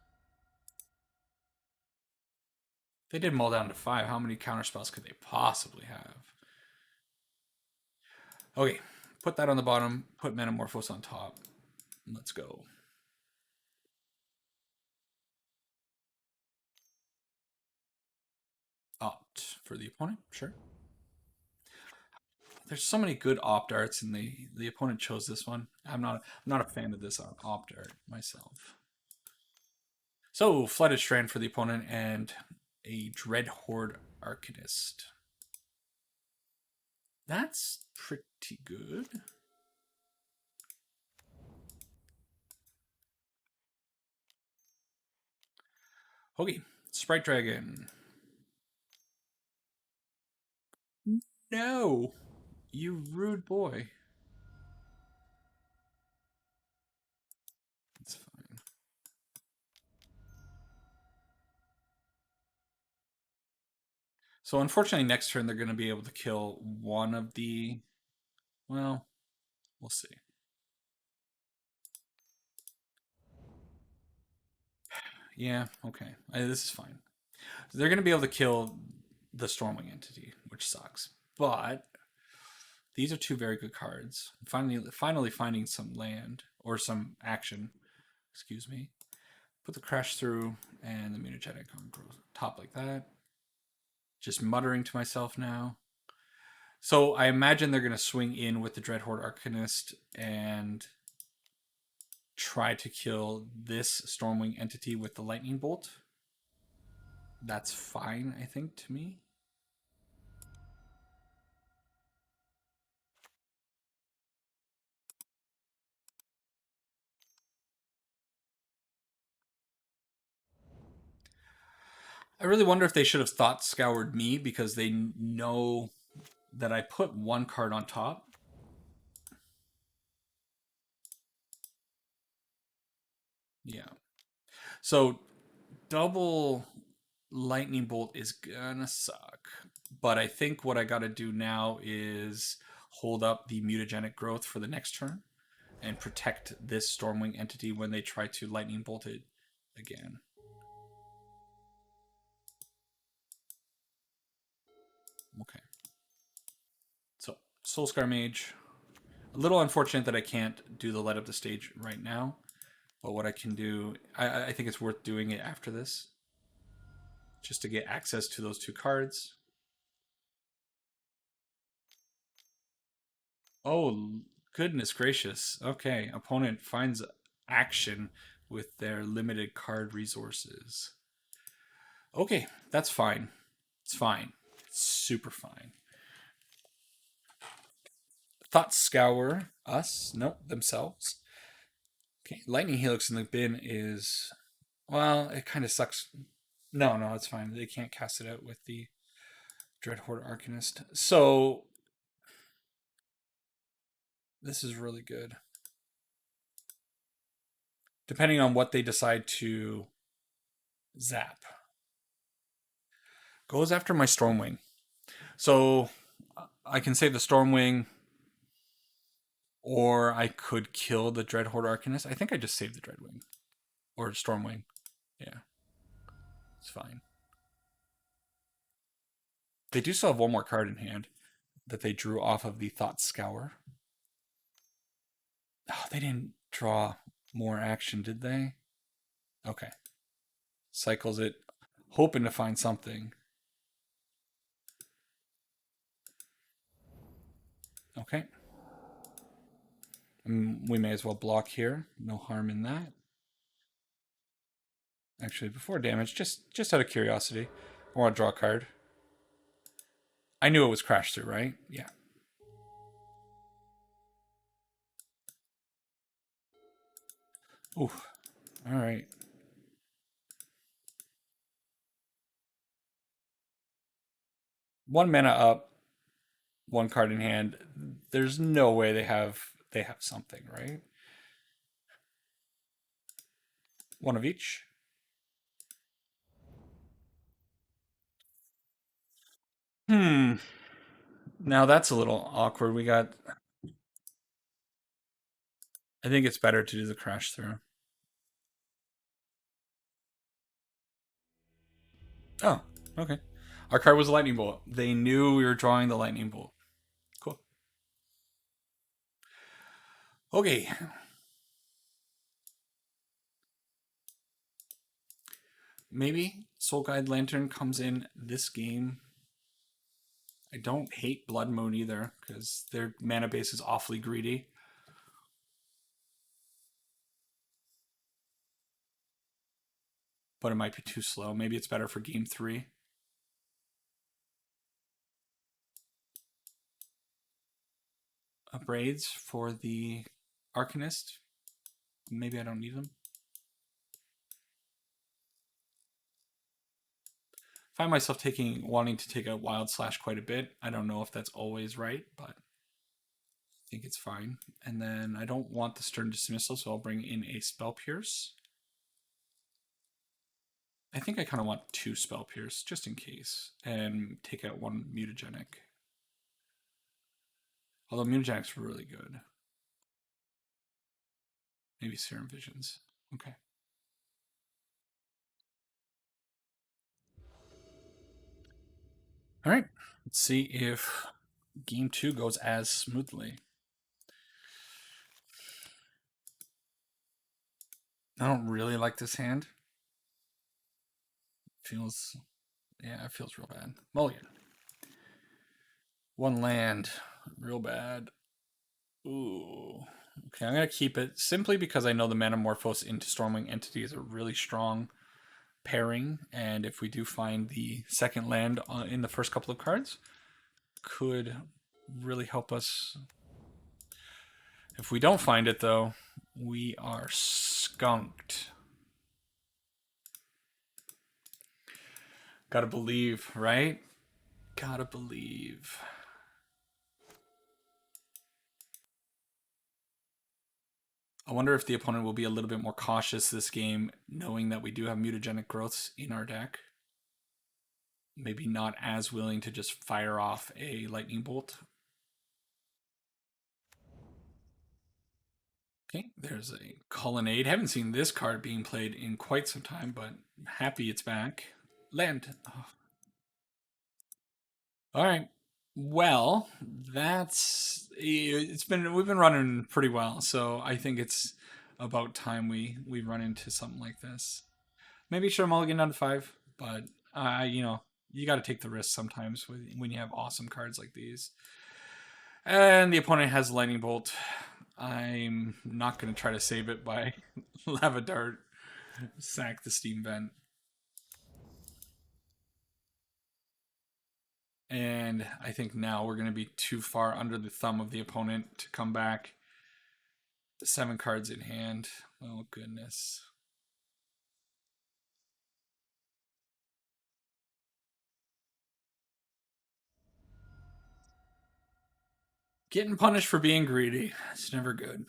Speaker 1: They did mull down to 5. How many counterspells could they possibly have? Okay, put that on the bottom. Put Metamorphose on top. Let's go. Opt for the opponent, sure. There's so many good opt arts, and the opponent chose this one. I'm not a fan of this opt art myself. So Flooded Strand for the opponent and a Dread Horde Arcanist. That's pretty good. Okay, Sprite Dragon. No, you rude boy. It's fine. So unfortunately, next turn they're going to be able to kill one of the. Well, we'll see. Yeah, okay. This is fine. They're going to be able to kill the Stormwing entity, which sucks. But these are two very good cards. Finally finding some land or some action. Excuse me. Put the Crash through and the Mutagenic on top like that. Just muttering to myself now. So I imagine they're going to swing in with the Dreadhorde Arcanist and try to kill this Stormwing entity with the Lightning Bolt. That's fine, I think, to me. I really wonder if they should have thought scoured me because they know that I put one card on top. Yeah. So double lightning bolt is gonna suck. But I think what I gotta do now is hold up the mutagenic growth for the next turn and protect this Stormwing entity when they try to lightning bolt it again. Okay. So Soulscar Mage. A little unfortunate that I can't do the light up the stage right now. But what I can do, I think it's worth doing it after this. Just to get access to those two cards. Oh, goodness gracious. Okay, opponent finds action with their limited card resources. Okay, that's fine. It's fine. It's super fine. Thought Scour us. Nope, themselves. Okay, Lightning Helix in the bin is, well, it kind of sucks. No, it's fine. They can't cast it out with the Dreadhorde Arcanist. So this is really good. Depending on what they decide to zap. Goes after my Stormwing. So I can save the Stormwing, or I could kill the Dreadhorde Arcanist. I think I just saved the Dreadwing. Or Stormwing. Yeah. It's fine. They do still have one more card in hand that they drew off of the Thought Scour. Oh, they didn't draw more action, did they? Okay. Cycles it, hoping to find something. Okay. We may as well block here. No harm in that. Actually, before damage, just out of curiosity, I want to draw a card. I knew it was Crash Through, right? Yeah. Ooh. All right. One mana up, one card in hand. There's no way they have something, right? One of each. Hmm. Now that's a little awkward. We got. I think it's better to do the Crash Through. Oh, okay. Our card was a Lightning Bolt. They knew we were drawing the Lightning Bolt. Cool. Okay. Maybe Soul Guide Lantern comes in this game. I don't hate Blood Moon either, because their mana base is awfully greedy. But it might be too slow. Maybe it's better for game 3. Braids for the Arcanist. Maybe I don't need them. find myself wanting to take a Wild Slash quite a bit. I don't know if that's always right, but I think it's fine. And then I don't want the Stern Dismissal, so I'll bring in a Spell Pierce. I think I kind of want 2 Spell Pierce, just in case, and take out 1 Mutagenic. Although Mutagenic's really good. Maybe Serum Visions. Okay. All right. Let's see if game 2 goes as smoothly. I don't really like this hand. Feels, yeah, it feels real bad. Mulligan. 1 land, real bad. Ooh. Okay, I'm going to keep it simply because I know the Manamorphose into Stormwing Entity is a really strong pairing, and if we do find the second land in the first couple of cards, could really help us. If we don't find it, though, we are skunked. Gotta believe, right? Gotta believe. I wonder if the opponent will be a little bit more cautious this game, knowing that we do have mutagenic growths in our deck. Maybe not as willing to just fire off a lightning bolt. Okay, there's a Colonnade. Haven't seen this card being played in quite some time, but happy it's back. Land. Oh. All right. Well, we've been running pretty well, so I think it's about time we run into something like this. Maybe sure mulligan down to 5, but you got to take the risk sometimes when you have awesome cards like these. And the opponent has lightning bolt. I'm not going to try to save it by lava dart, sack the steam vent. And I think now we're going to be too far under the thumb of the opponent to come back. 7 cards in hand. Oh, goodness. Getting punished for being greedy. It's never good.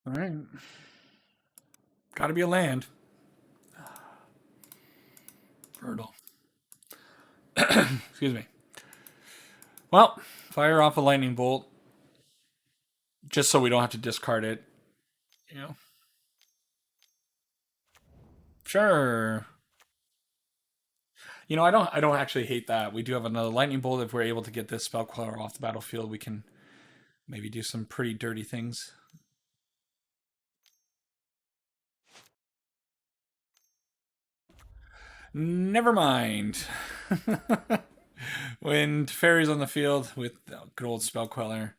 Speaker 1: All right. Got to be a land. Brutal. Excuse me. Well, fire off a lightning bolt. Just so we don't have to discard it. You know. Sure. I don't actually hate that. We do have another lightning bolt. If we're able to get this spell queller off the battlefield, we can maybe do some pretty dirty things. Never mind. When Teferi's on the field with good old spell queller.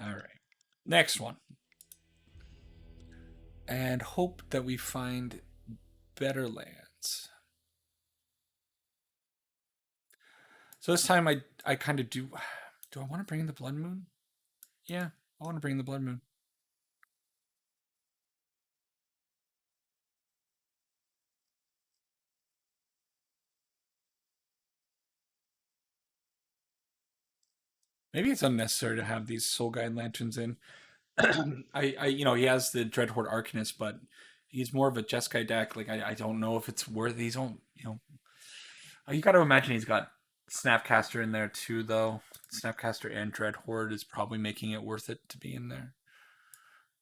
Speaker 1: All right. Next one. And hope that we find better lands. So this time I kind of do. Do I want to bring in the Blood Moon? Yeah, I want to bring in the Blood Moon. Maybe it's unnecessary to have these Soul Guide Lanterns in. He has the Dreadhorde Arcanist, but he's more of a Jeskai deck. Like, I don't know if it's worth. He's don't, you got to imagine he's got Snapcaster in there too, though. Snapcaster and Dreadhorde is probably making it worth it to be in there.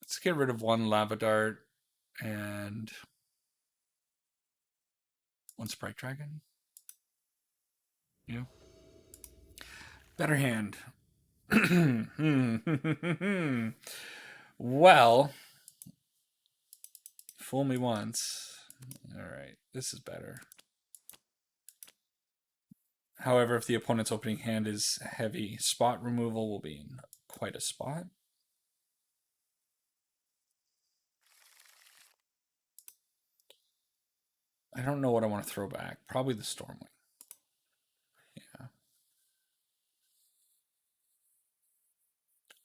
Speaker 1: Let's get rid of 1 Lava Dart and 1 Sprite Dragon. Better hand. Well, fool me once. All right, this is better. However, if the opponent's opening hand is heavy, spot removal will be in quite a spot. I don't know what I want to throw back. Probably the Stormwing. Yeah.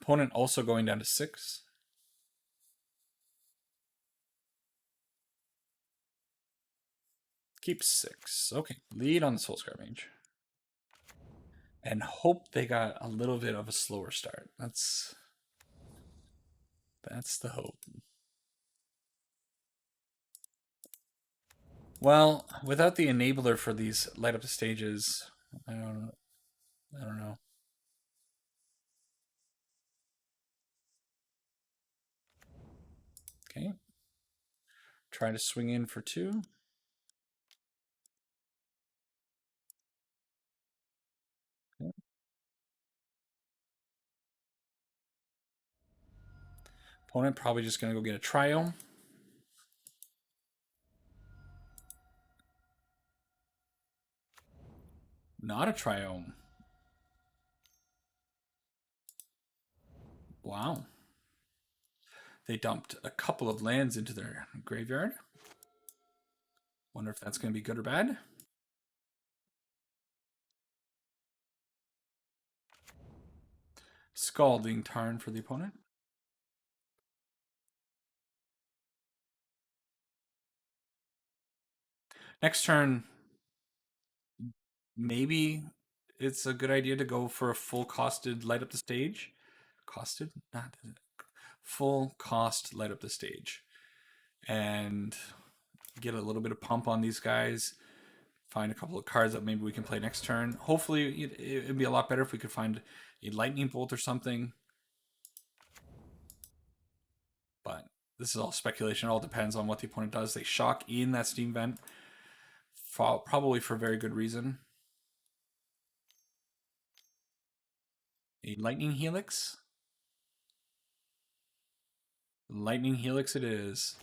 Speaker 1: Opponent also going down to 6. Keep 6. Okay, lead on the Soulscar Mage. And hope they got a little bit of a slower start. That's the hope. Well, without the enabler for these light up the stages, I don't know. Okay. Try to swing in for 2. Okay. Opponent probably just going to go get a Triome. Not a Triome. Wow. They dumped a couple of lands into their graveyard. Wonder if that's going to be good or bad. Scalding Tarn for the opponent. Next turn, maybe it's a good idea to go for a full costed light up the stage. Costed? Not full cost light up the stage. And get a little bit of pump on these guys. Find a couple of cards that maybe we can play next turn. Hopefully, it'd be a lot better if we could find a lightning bolt or something. But this is all speculation. It all depends on what the opponent does. They shock in that steam vent, probably for very good reason. A lightning helix. Lightning helix it is.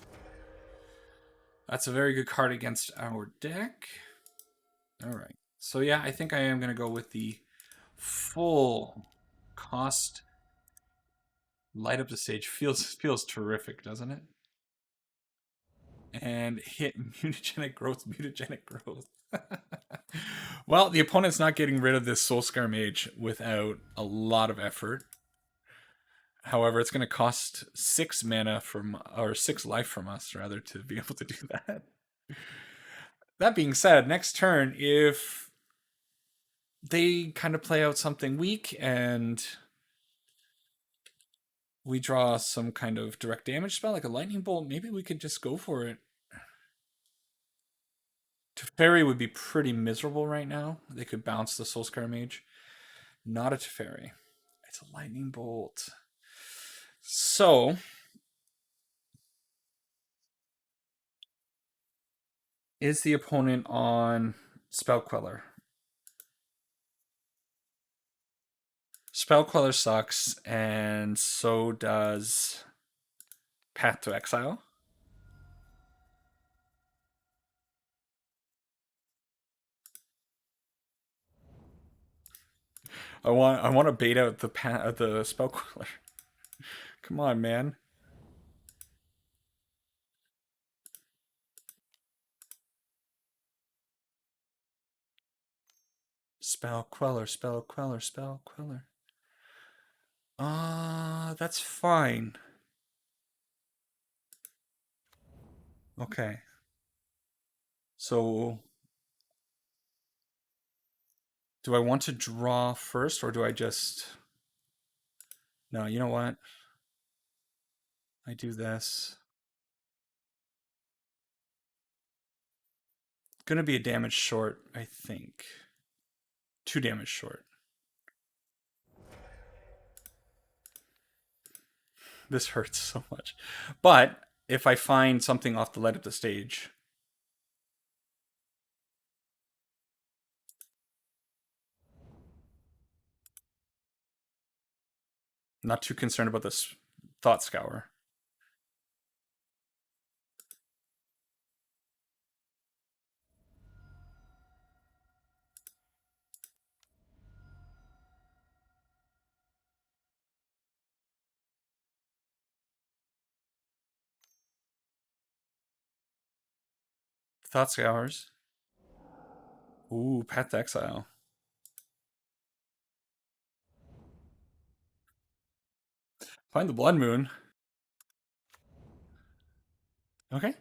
Speaker 1: That's a very good card against our deck. All right. So yeah, I think I am going to go with the full cost light up the stage. Feels terrific, doesn't it? And hit mutagenic growth. Well, the opponent's not getting rid of this Soulscar Mage without a lot of effort. However, it's going to cost 6 mana or 6 life from us, rather, to be able to do that. That being said, next turn, if they kind of play out something weak and we draw some kind of direct damage spell, like a lightning bolt, maybe we could just go for it. Teferi would be pretty miserable right now. They could bounce the Soulscar Mage. Not a Teferi. It's a lightning bolt. So, is the opponent on Spell Queller? Spell Queller sucks, and so does Path to Exile. I want to bait out the Spell Queller. Come on, man. Spell Queller, Spell Queller, Spell Queller. That's fine. Okay. So, do I want to draw first, or do I just... No, you know what? I do this. Gonna be a damage short, I think. 2 damage short. This hurts so much. But if I find something off the light up the stage... Not too concerned about this Thought Scour. Thought Scours. Ooh, Path to Exile. Find the Blood Moon. Okay.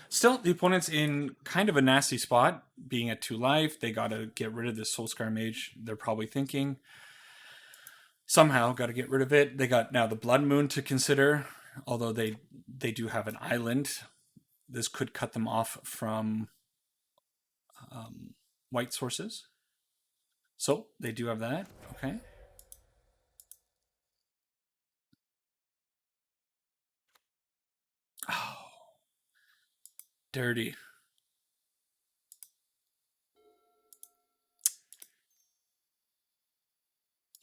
Speaker 1: Still, the opponent's in kind of a nasty spot, being at 2 life. They got to get rid of this Soulscar Mage. They're probably thinking, somehow, got to get rid of it. They got now the Blood Moon to consider, although they do have an island. This could cut them off from white sources. So, they do have that. Okay. Oh. Dirty.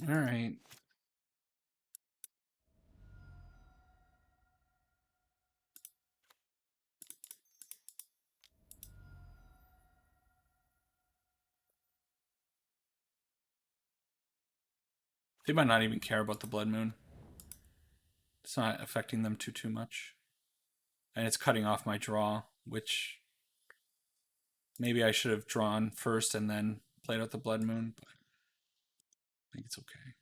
Speaker 1: All right. They might not even care about the Blood Moon. It's not affecting them too much. And it's cutting off my draw, which maybe I should have drawn first and then played out the Blood Moon, but I think it's okay.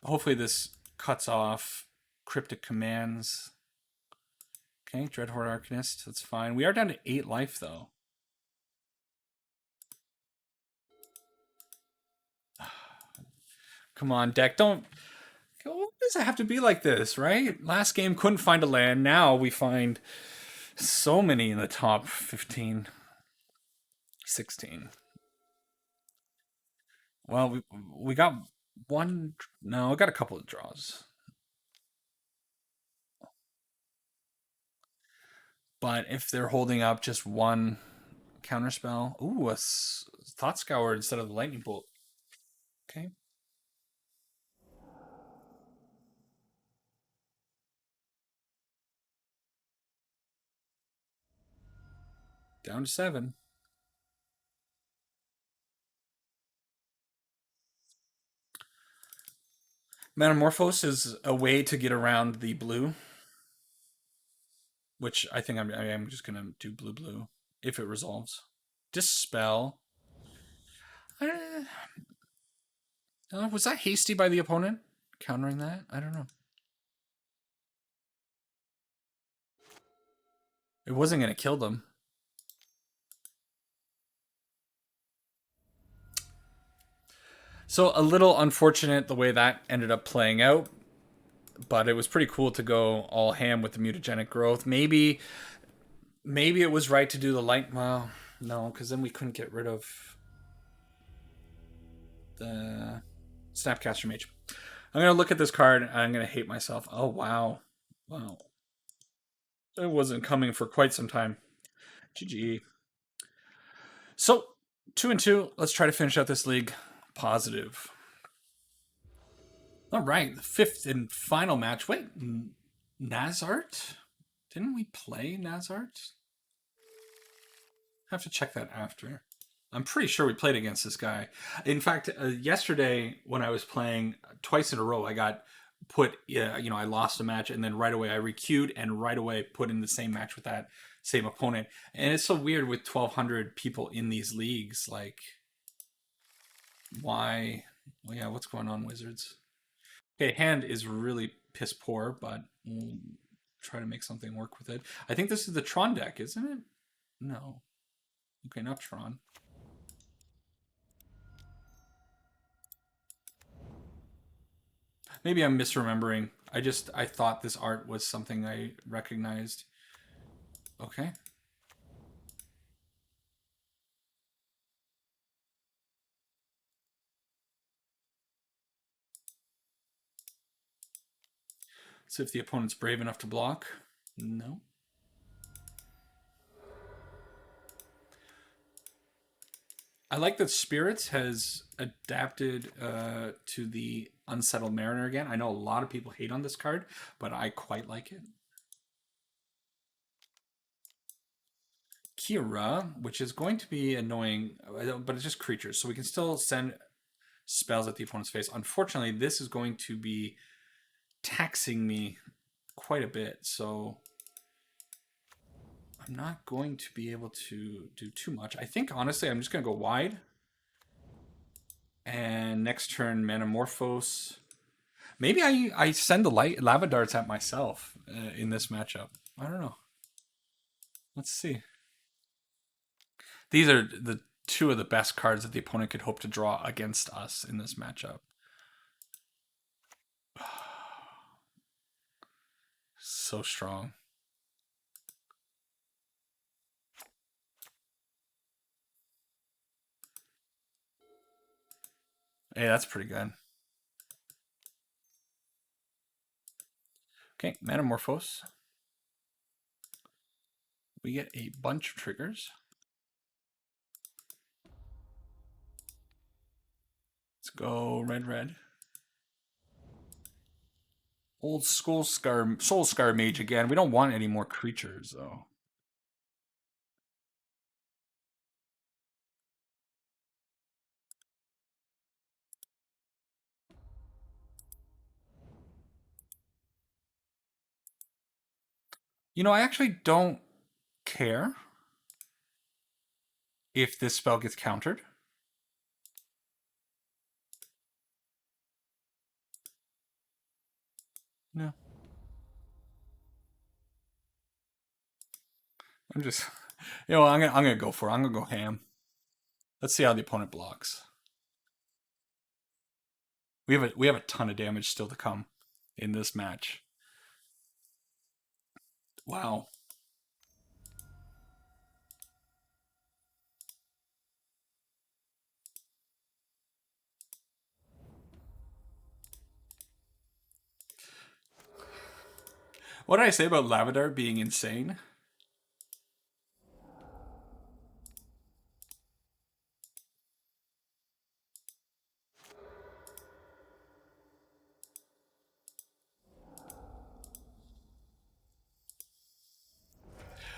Speaker 1: Hopefully this cuts off Cryptic Commands. Okay, Dreadhorde Arcanist, that's fine. We are down to 8 life, though. Come on, deck, don't... Why does it have to be like this, right? Last game couldn't find a land. Now we find so many in the top 15. 16. Well, we got one... No, we got a couple of draws. But if they're holding up just one counterspell... Ooh, a Thought Scour instead of the Lightning Bolt. Okay. Down to 7. Metamorphose is a way to get around the blue, which I think I'm just going to do blue if it resolves. Dispel. Was that hasty by the opponent? Countering that? I don't know. It wasn't going to kill them. So a little unfortunate the way that ended up playing out, but it was pretty cool to go all ham with the mutagenic growth. Maybe it was right to do the light. Well, no, because then we couldn't get rid of the Snapcaster Mage. I'm going to look at this card and I'm going to hate myself. Oh, wow. Wow. It wasn't coming for quite some time. GG. So, 2-2. Let's try to finish out this league positive. All right, the 5th and final match. Wait, Nazart? Didn't we play Nazart? I have to check that after. I'm pretty sure we played against this guy. In fact, yesterday when I was playing twice in a row, I got put, I lost a match and then right away I requeued and right away put in the same match with that same opponent. And it's so weird with 1,200 people in these leagues. Like, why? Well, yeah, what's going on, Wizards? Okay, hand is really piss poor, but we'll try to make something work with it. I think this is the Tron deck, isn't it? No. Okay, not Tron. Maybe I'm misremembering. I thought this art was something I recognized. Okay. See if the opponent's brave enough to block. No. I like that Spirits has adapted to the Unsettled Mariner again. I know a lot of people hate on this card, but I quite like it. Kira, which is going to be annoying, but it's just creatures, so we can still send spells at the opponent's face. Unfortunately, this is going to be taxing me quite a bit, so I'm not going to be able to do too much. I think, honestly, I'm just going to go wide. And next turn, Manamorphose. Maybe I send the lava darts at myself in this matchup. I don't know. Let's see. These are the two of the best cards that the opponent could hope to draw against us in this matchup. So strong. Hey, that's pretty good. Okay, Manamorphose. We get a bunch of triggers. Let's go red. Old Soul Scar Mage again. We don't want any more creatures though. You know, I actually don't care if this spell gets countered. No. I'm just, you know, I'm gonna go for it. I'm gonna go ham. Let's see how the opponent blocks. We have a ton of damage still to come in this match. Wow. What did I say about Lavadar being insane?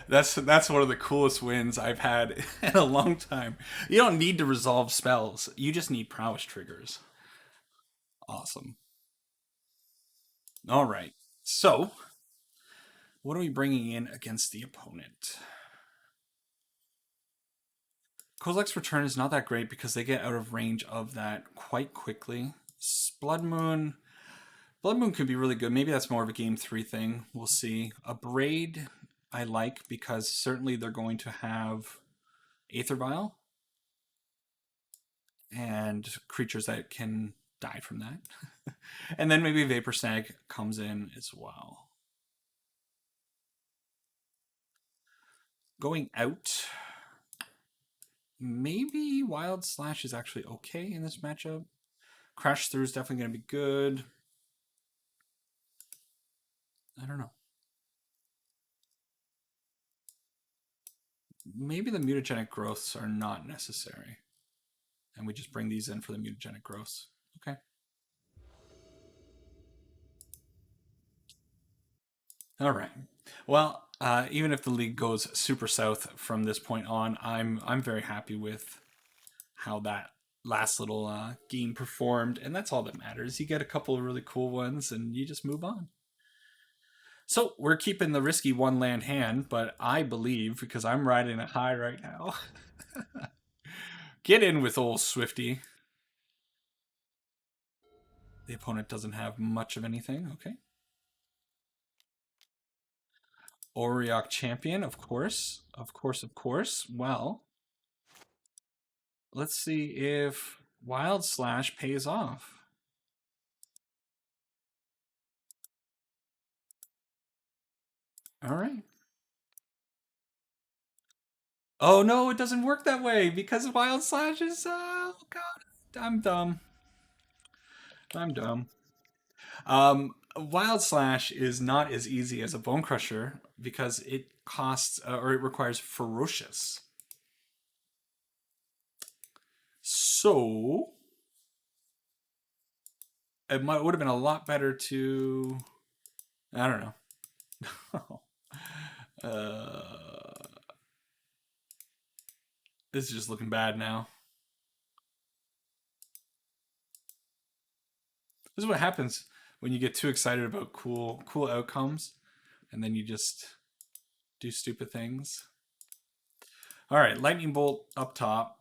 Speaker 1: That's one of the coolest wins I've had in a long time. You don't need to resolve spells. You just need prowess triggers. Awesome. All right. So, what are we bringing in against the opponent? Kozilek's Return is not that great because they get out of range of that quite quickly. Blood Moon could be really good. Maybe that's more of a game 3 thing. We'll see. A Braid I like because certainly they're going to have Aether Vial and creatures that can die from that. And then maybe Vapor Snag comes in as well. Going out, maybe Wild Slash is actually okay in this matchup. Crash Through is definitely going to be good. I don't know. Maybe the mutagenic growths are not necessary. And we just bring these in for the mutagenic growths. Okay. All right. Well, even if the league goes super south from this point on, I'm very happy with how that last little game performed, and that's all that matters. You get a couple of really cool ones, and you just move on. So we're keeping the risky one land hand, but I believe because I'm riding a high right now. Get in with old Swifty. The opponent doesn't have much of anything. Okay. Auriok Champion, of course. Of course. Well, let's see if Wild Slash pays off. All right. Oh no, it doesn't work that way because Wild Slash is. Oh god, I'm dumb. I'm dumb. Wild Slash is not as easy as a Bone Crusher because it costs or it requires Ferocious. So would have been a lot better to. I don't know. This is just looking bad now. This is what happens when you get too excited about cool outcomes, and then you just do stupid things. All right, Lightning Bolt up top.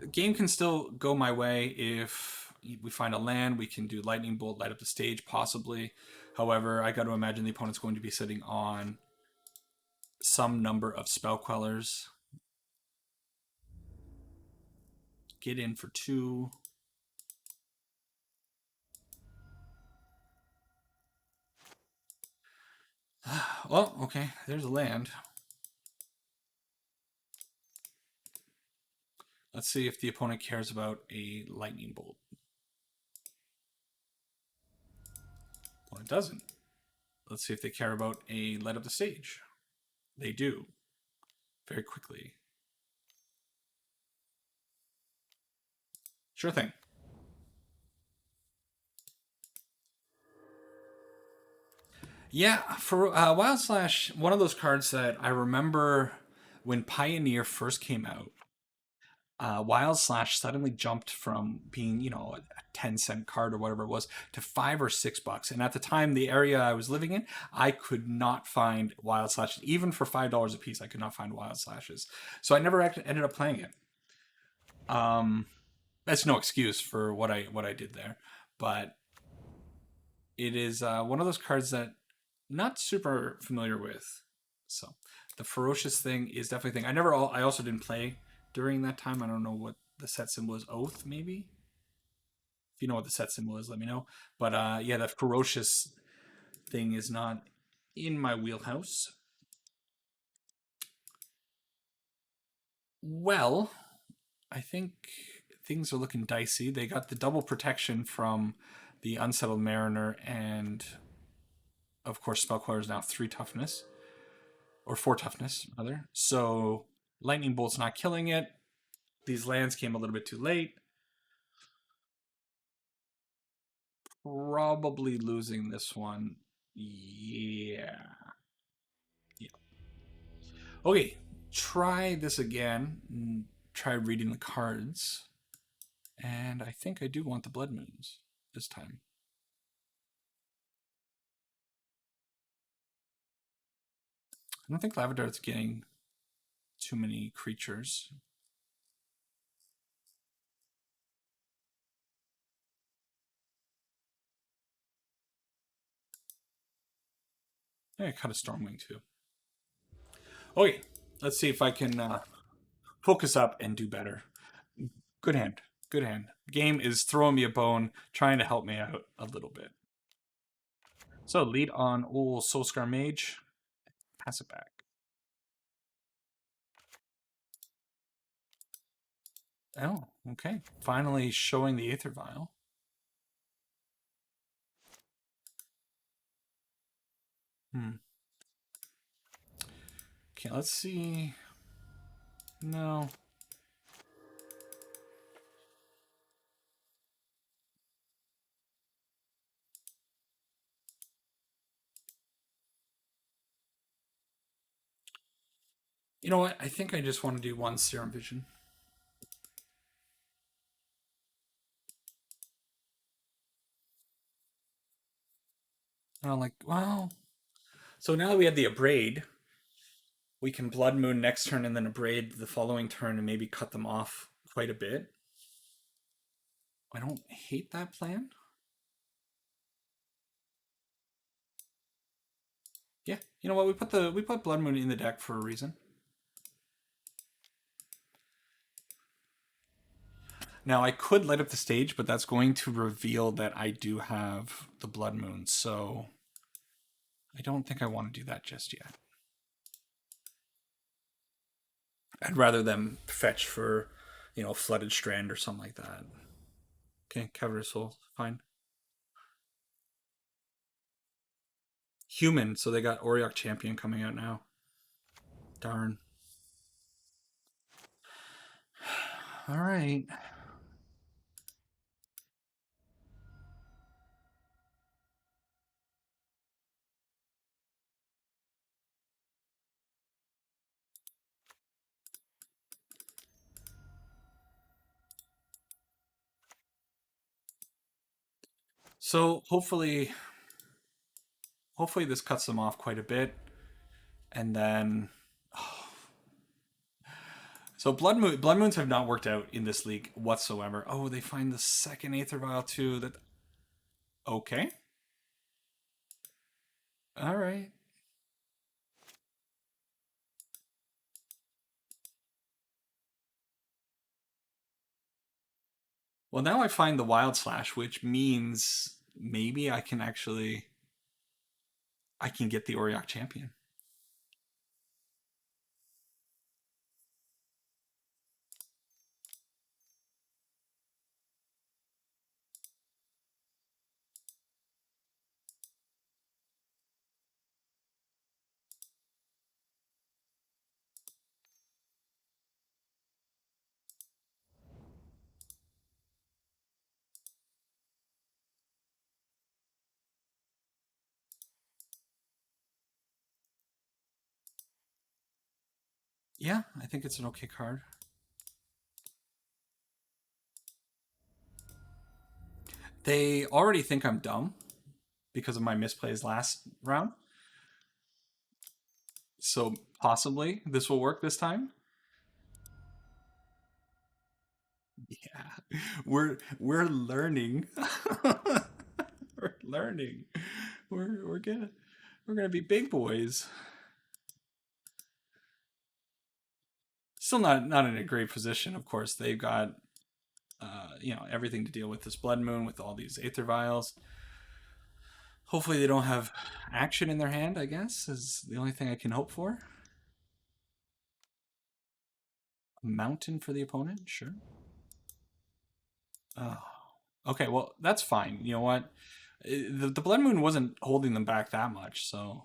Speaker 1: game can still go my way if we find a land. We can do lightning bolt, light up the stage, possibly. However, I got to imagine the opponent's going to be sitting on some number of spell quellers. Get in for 2. Well, okay, there's a land. Let's see if the opponent cares about a lightning bolt. Well, it doesn't. Let's see if they care about a light up the stage. They do. Very quickly. Sure thing. Yeah, for Wild Slash, one of those cards that I remember when Pioneer first came out, Wild Slash suddenly jumped from being, a 10-cent card or whatever it was to $5 or $6. And at the time, the area I was living in, I could not find Wild Slash. Even for $5 a piece, I could not find Wild Slashes. So I never actually ended up playing it. That's no excuse for what I did there. But it is one of those cards that not super familiar with. So the ferocious thing is definitely a thing. I also didn't play during that time. I don't know what the set symbol is. Oath, maybe? If you know what the set symbol is, let me know. But yeah, the ferocious thing is not in my wheelhouse. Well, I think things are looking dicey. They got the double protection from the Unsettled Mariner, and of course, Spellcaller is now 3 toughness, or 4 toughness, rather. So Lightning Bolt's not killing it. These lands came a little bit too late. Probably losing this one. Yeah. Yeah. Okay, try this again. Try reading the cards. And I think I do want the Blood Moons this time. I don't think Lavadar's getting too many creatures. Yeah, cut a Stormwing too. Okay, let's see if I can focus up and do better. Good hand. Good hand. The game is throwing me a bone, trying to help me out a little bit. So lead on old Soulscar Mage. Pass it back. Oh, okay. Finally showing the Aether Vial. Okay, let's see. No. You know what? I think I just want to do 1 Serum Vision. And I'm like, well. So now that we have the Abrade, we can Blood Moon next turn and then Abrade the following turn and maybe cut them off quite a bit. I don't hate that plan. Yeah, you know what? We put Blood Moon in the deck for a reason. Now I could light up the stage, but that's going to reveal that I do have the Blood Moon, so I don't think I want to do that just yet. I'd rather them fetch for, Flooded Strand or something like that. Okay, Cavalier Soul, fine. Human, so they got Auriok Champion coming out now. Darn. All right. So hopefully this cuts them off quite a bit, and then So blood moons have not worked out in this league whatsoever. Oh, they find the second Aether Vial too. That okay. All right. Well, now I find the Wild Slash, which means maybe I can get the Auriok champion. Yeah, I think it's an okay card. They already think I'm dumb because of my misplays last round. So possibly this will work this time. Yeah, we're learning. We're learning. We're gonna be big boys. Still not in a great position, of course. They've got everything to deal with this blood moon with all these aether vials. Hopefully they don't have action in their hand, I guess, is the only thing I can hope for. A mountain for the opponent, sure. Oh. Okay, well, that's fine. You know what? The blood moon wasn't holding them back that much, so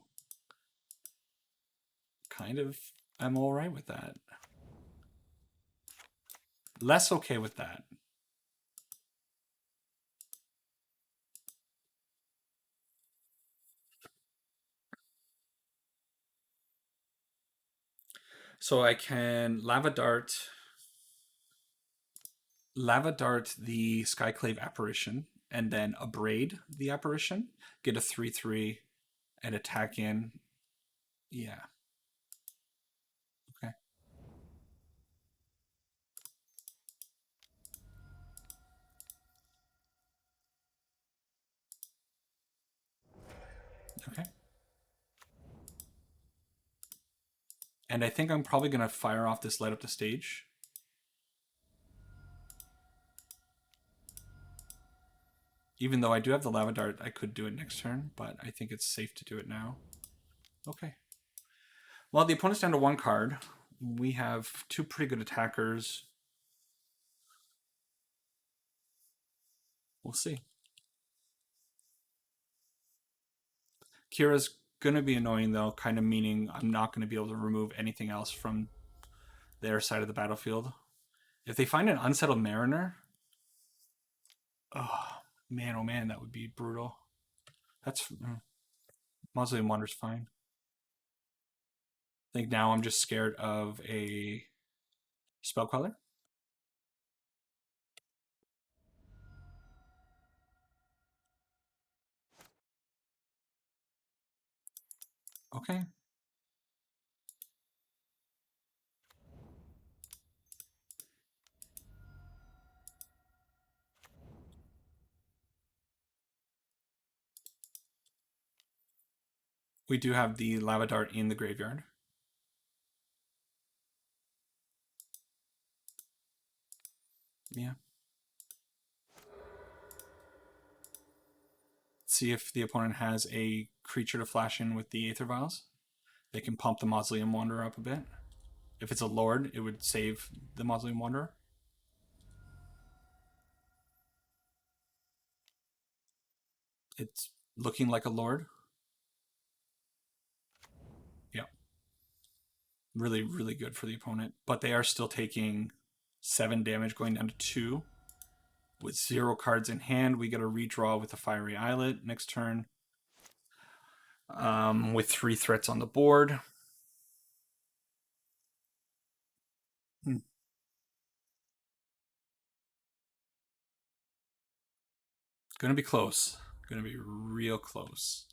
Speaker 1: kind of I'm all right with that. Less okay with that. So I can Lava Dart the Skyclave Apparition, and then Abrade the Apparition, get a 3/3 and attack in. Yeah. Okay. Okay. And I think I'm probably going to fire off this light up the stage. Even though I do have the Lava Dart, I could do it next turn, but I think it's safe to do it now. Okay. Well, the opponent's down to one card. We have two pretty good attackers. We'll see. Kira's going to be annoying, though, kind of meaning I'm not going to be able to remove anything else from their side of the battlefield. If they find an Unsettled Mariner, oh man, that would be brutal. That's Mausoleum Wander's fine. I think now I'm just scared of a Spell Queller. Okay. We do have the Lava Dart in the graveyard. Yeah. See if the opponent has a creature to flash in with the Aether Vials. They can pump the Mausoleum Wanderer up a bit. If it's a Lord, it would save the Mausoleum Wanderer. It's looking like a Lord. Yeah. Really, really good for the opponent. But they are still taking 7 damage going down to 2. With 0 cards in hand, we get a redraw with a Fiery Islet next turn. With 3 threats on the board. Gonna be close. Gonna be real close.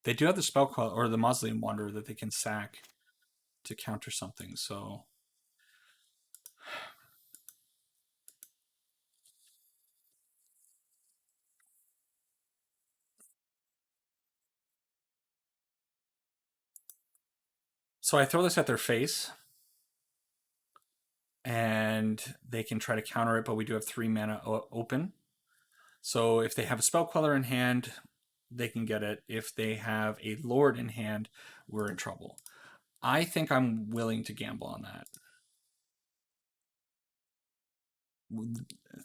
Speaker 1: They do have the spell call or the Mausoleum Wanderer that they can sack to counter something. So I throw this at their face, and they can try to counter it, but we do have 3 mana open. So if they have a Spell Queller in hand, they can get it. If they have a Lord in hand, we're in trouble. I think I'm willing to gamble on that.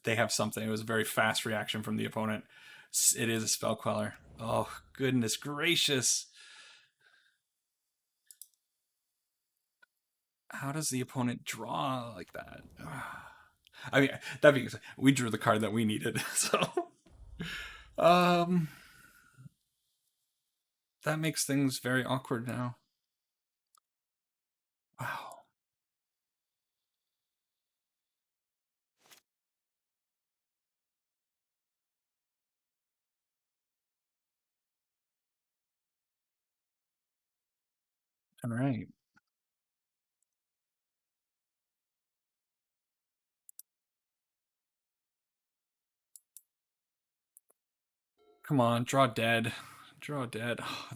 Speaker 1: They have something. It was a very fast reaction from the opponent. It is a Spell Queller. Oh, goodness gracious. How does the opponent draw like that? I mean, that being said, we drew the card that we needed. So, um, that makes things very awkward now. Wow. All right. Come on, draw dead. Draw dead. Oh,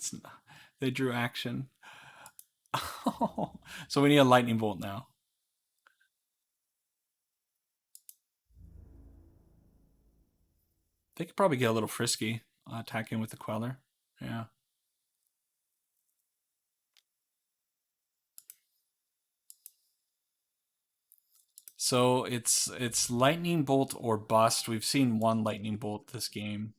Speaker 1: they drew action. So we need a lightning bolt now. They could probably get a little frisky attacking with the Queller. Yeah. So it's lightning bolt or bust. We've seen one lightning bolt this game.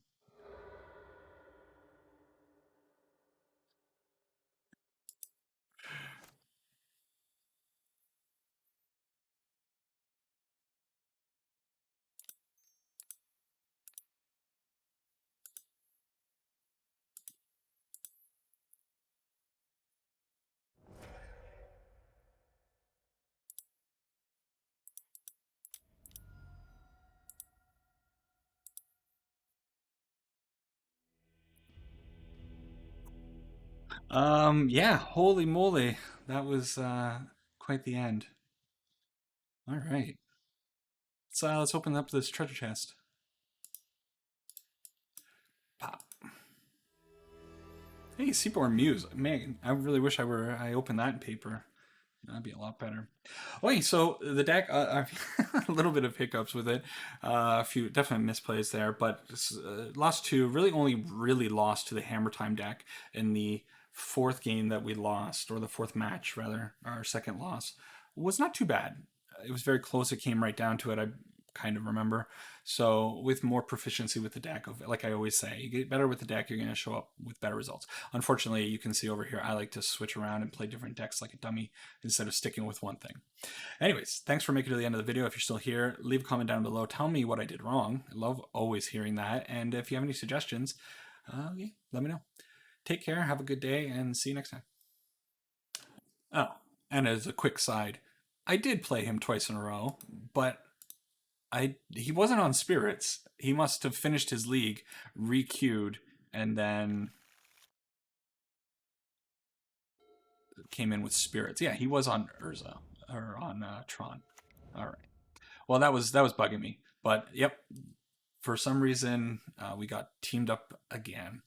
Speaker 1: Yeah, holy moly. That was quite the end. All right. Let's open up this treasure chest. Pop. Hey, Seaborn Muse. Man, I really wish I opened that in paper. That'd be a lot better. Okay, so the deck, a little bit of hiccups with it, a few definite misplays there, but lost to really only really lost to the Hammer Time deck in the fourth game that we lost, or the fourth match rather, our second loss was not too bad. It was very close. It came right down to it. I kind of remember. So with more proficiency with the deck, like I always say, you get better with the deck, you're going to show up with better results. Unfortunately, you can see over here, I like to switch around and play different decks like a dummy instead of sticking with one thing. Anyways, thanks for making it to the end of the video. If you're still here, leave a comment down below. Tell me what I did wrong. I love always hearing that. And if you have any suggestions, yeah, let me know. Take care, have a good day, and see you next time. Oh, and as a quick side, I did play him twice in a row, but he wasn't on spirits. He must have finished his league, re-queued, and then came in with spirits. Yeah, he was on Urza or on Tron. All right. Well, that was bugging me, but yep. For some reason, we got teamed up again.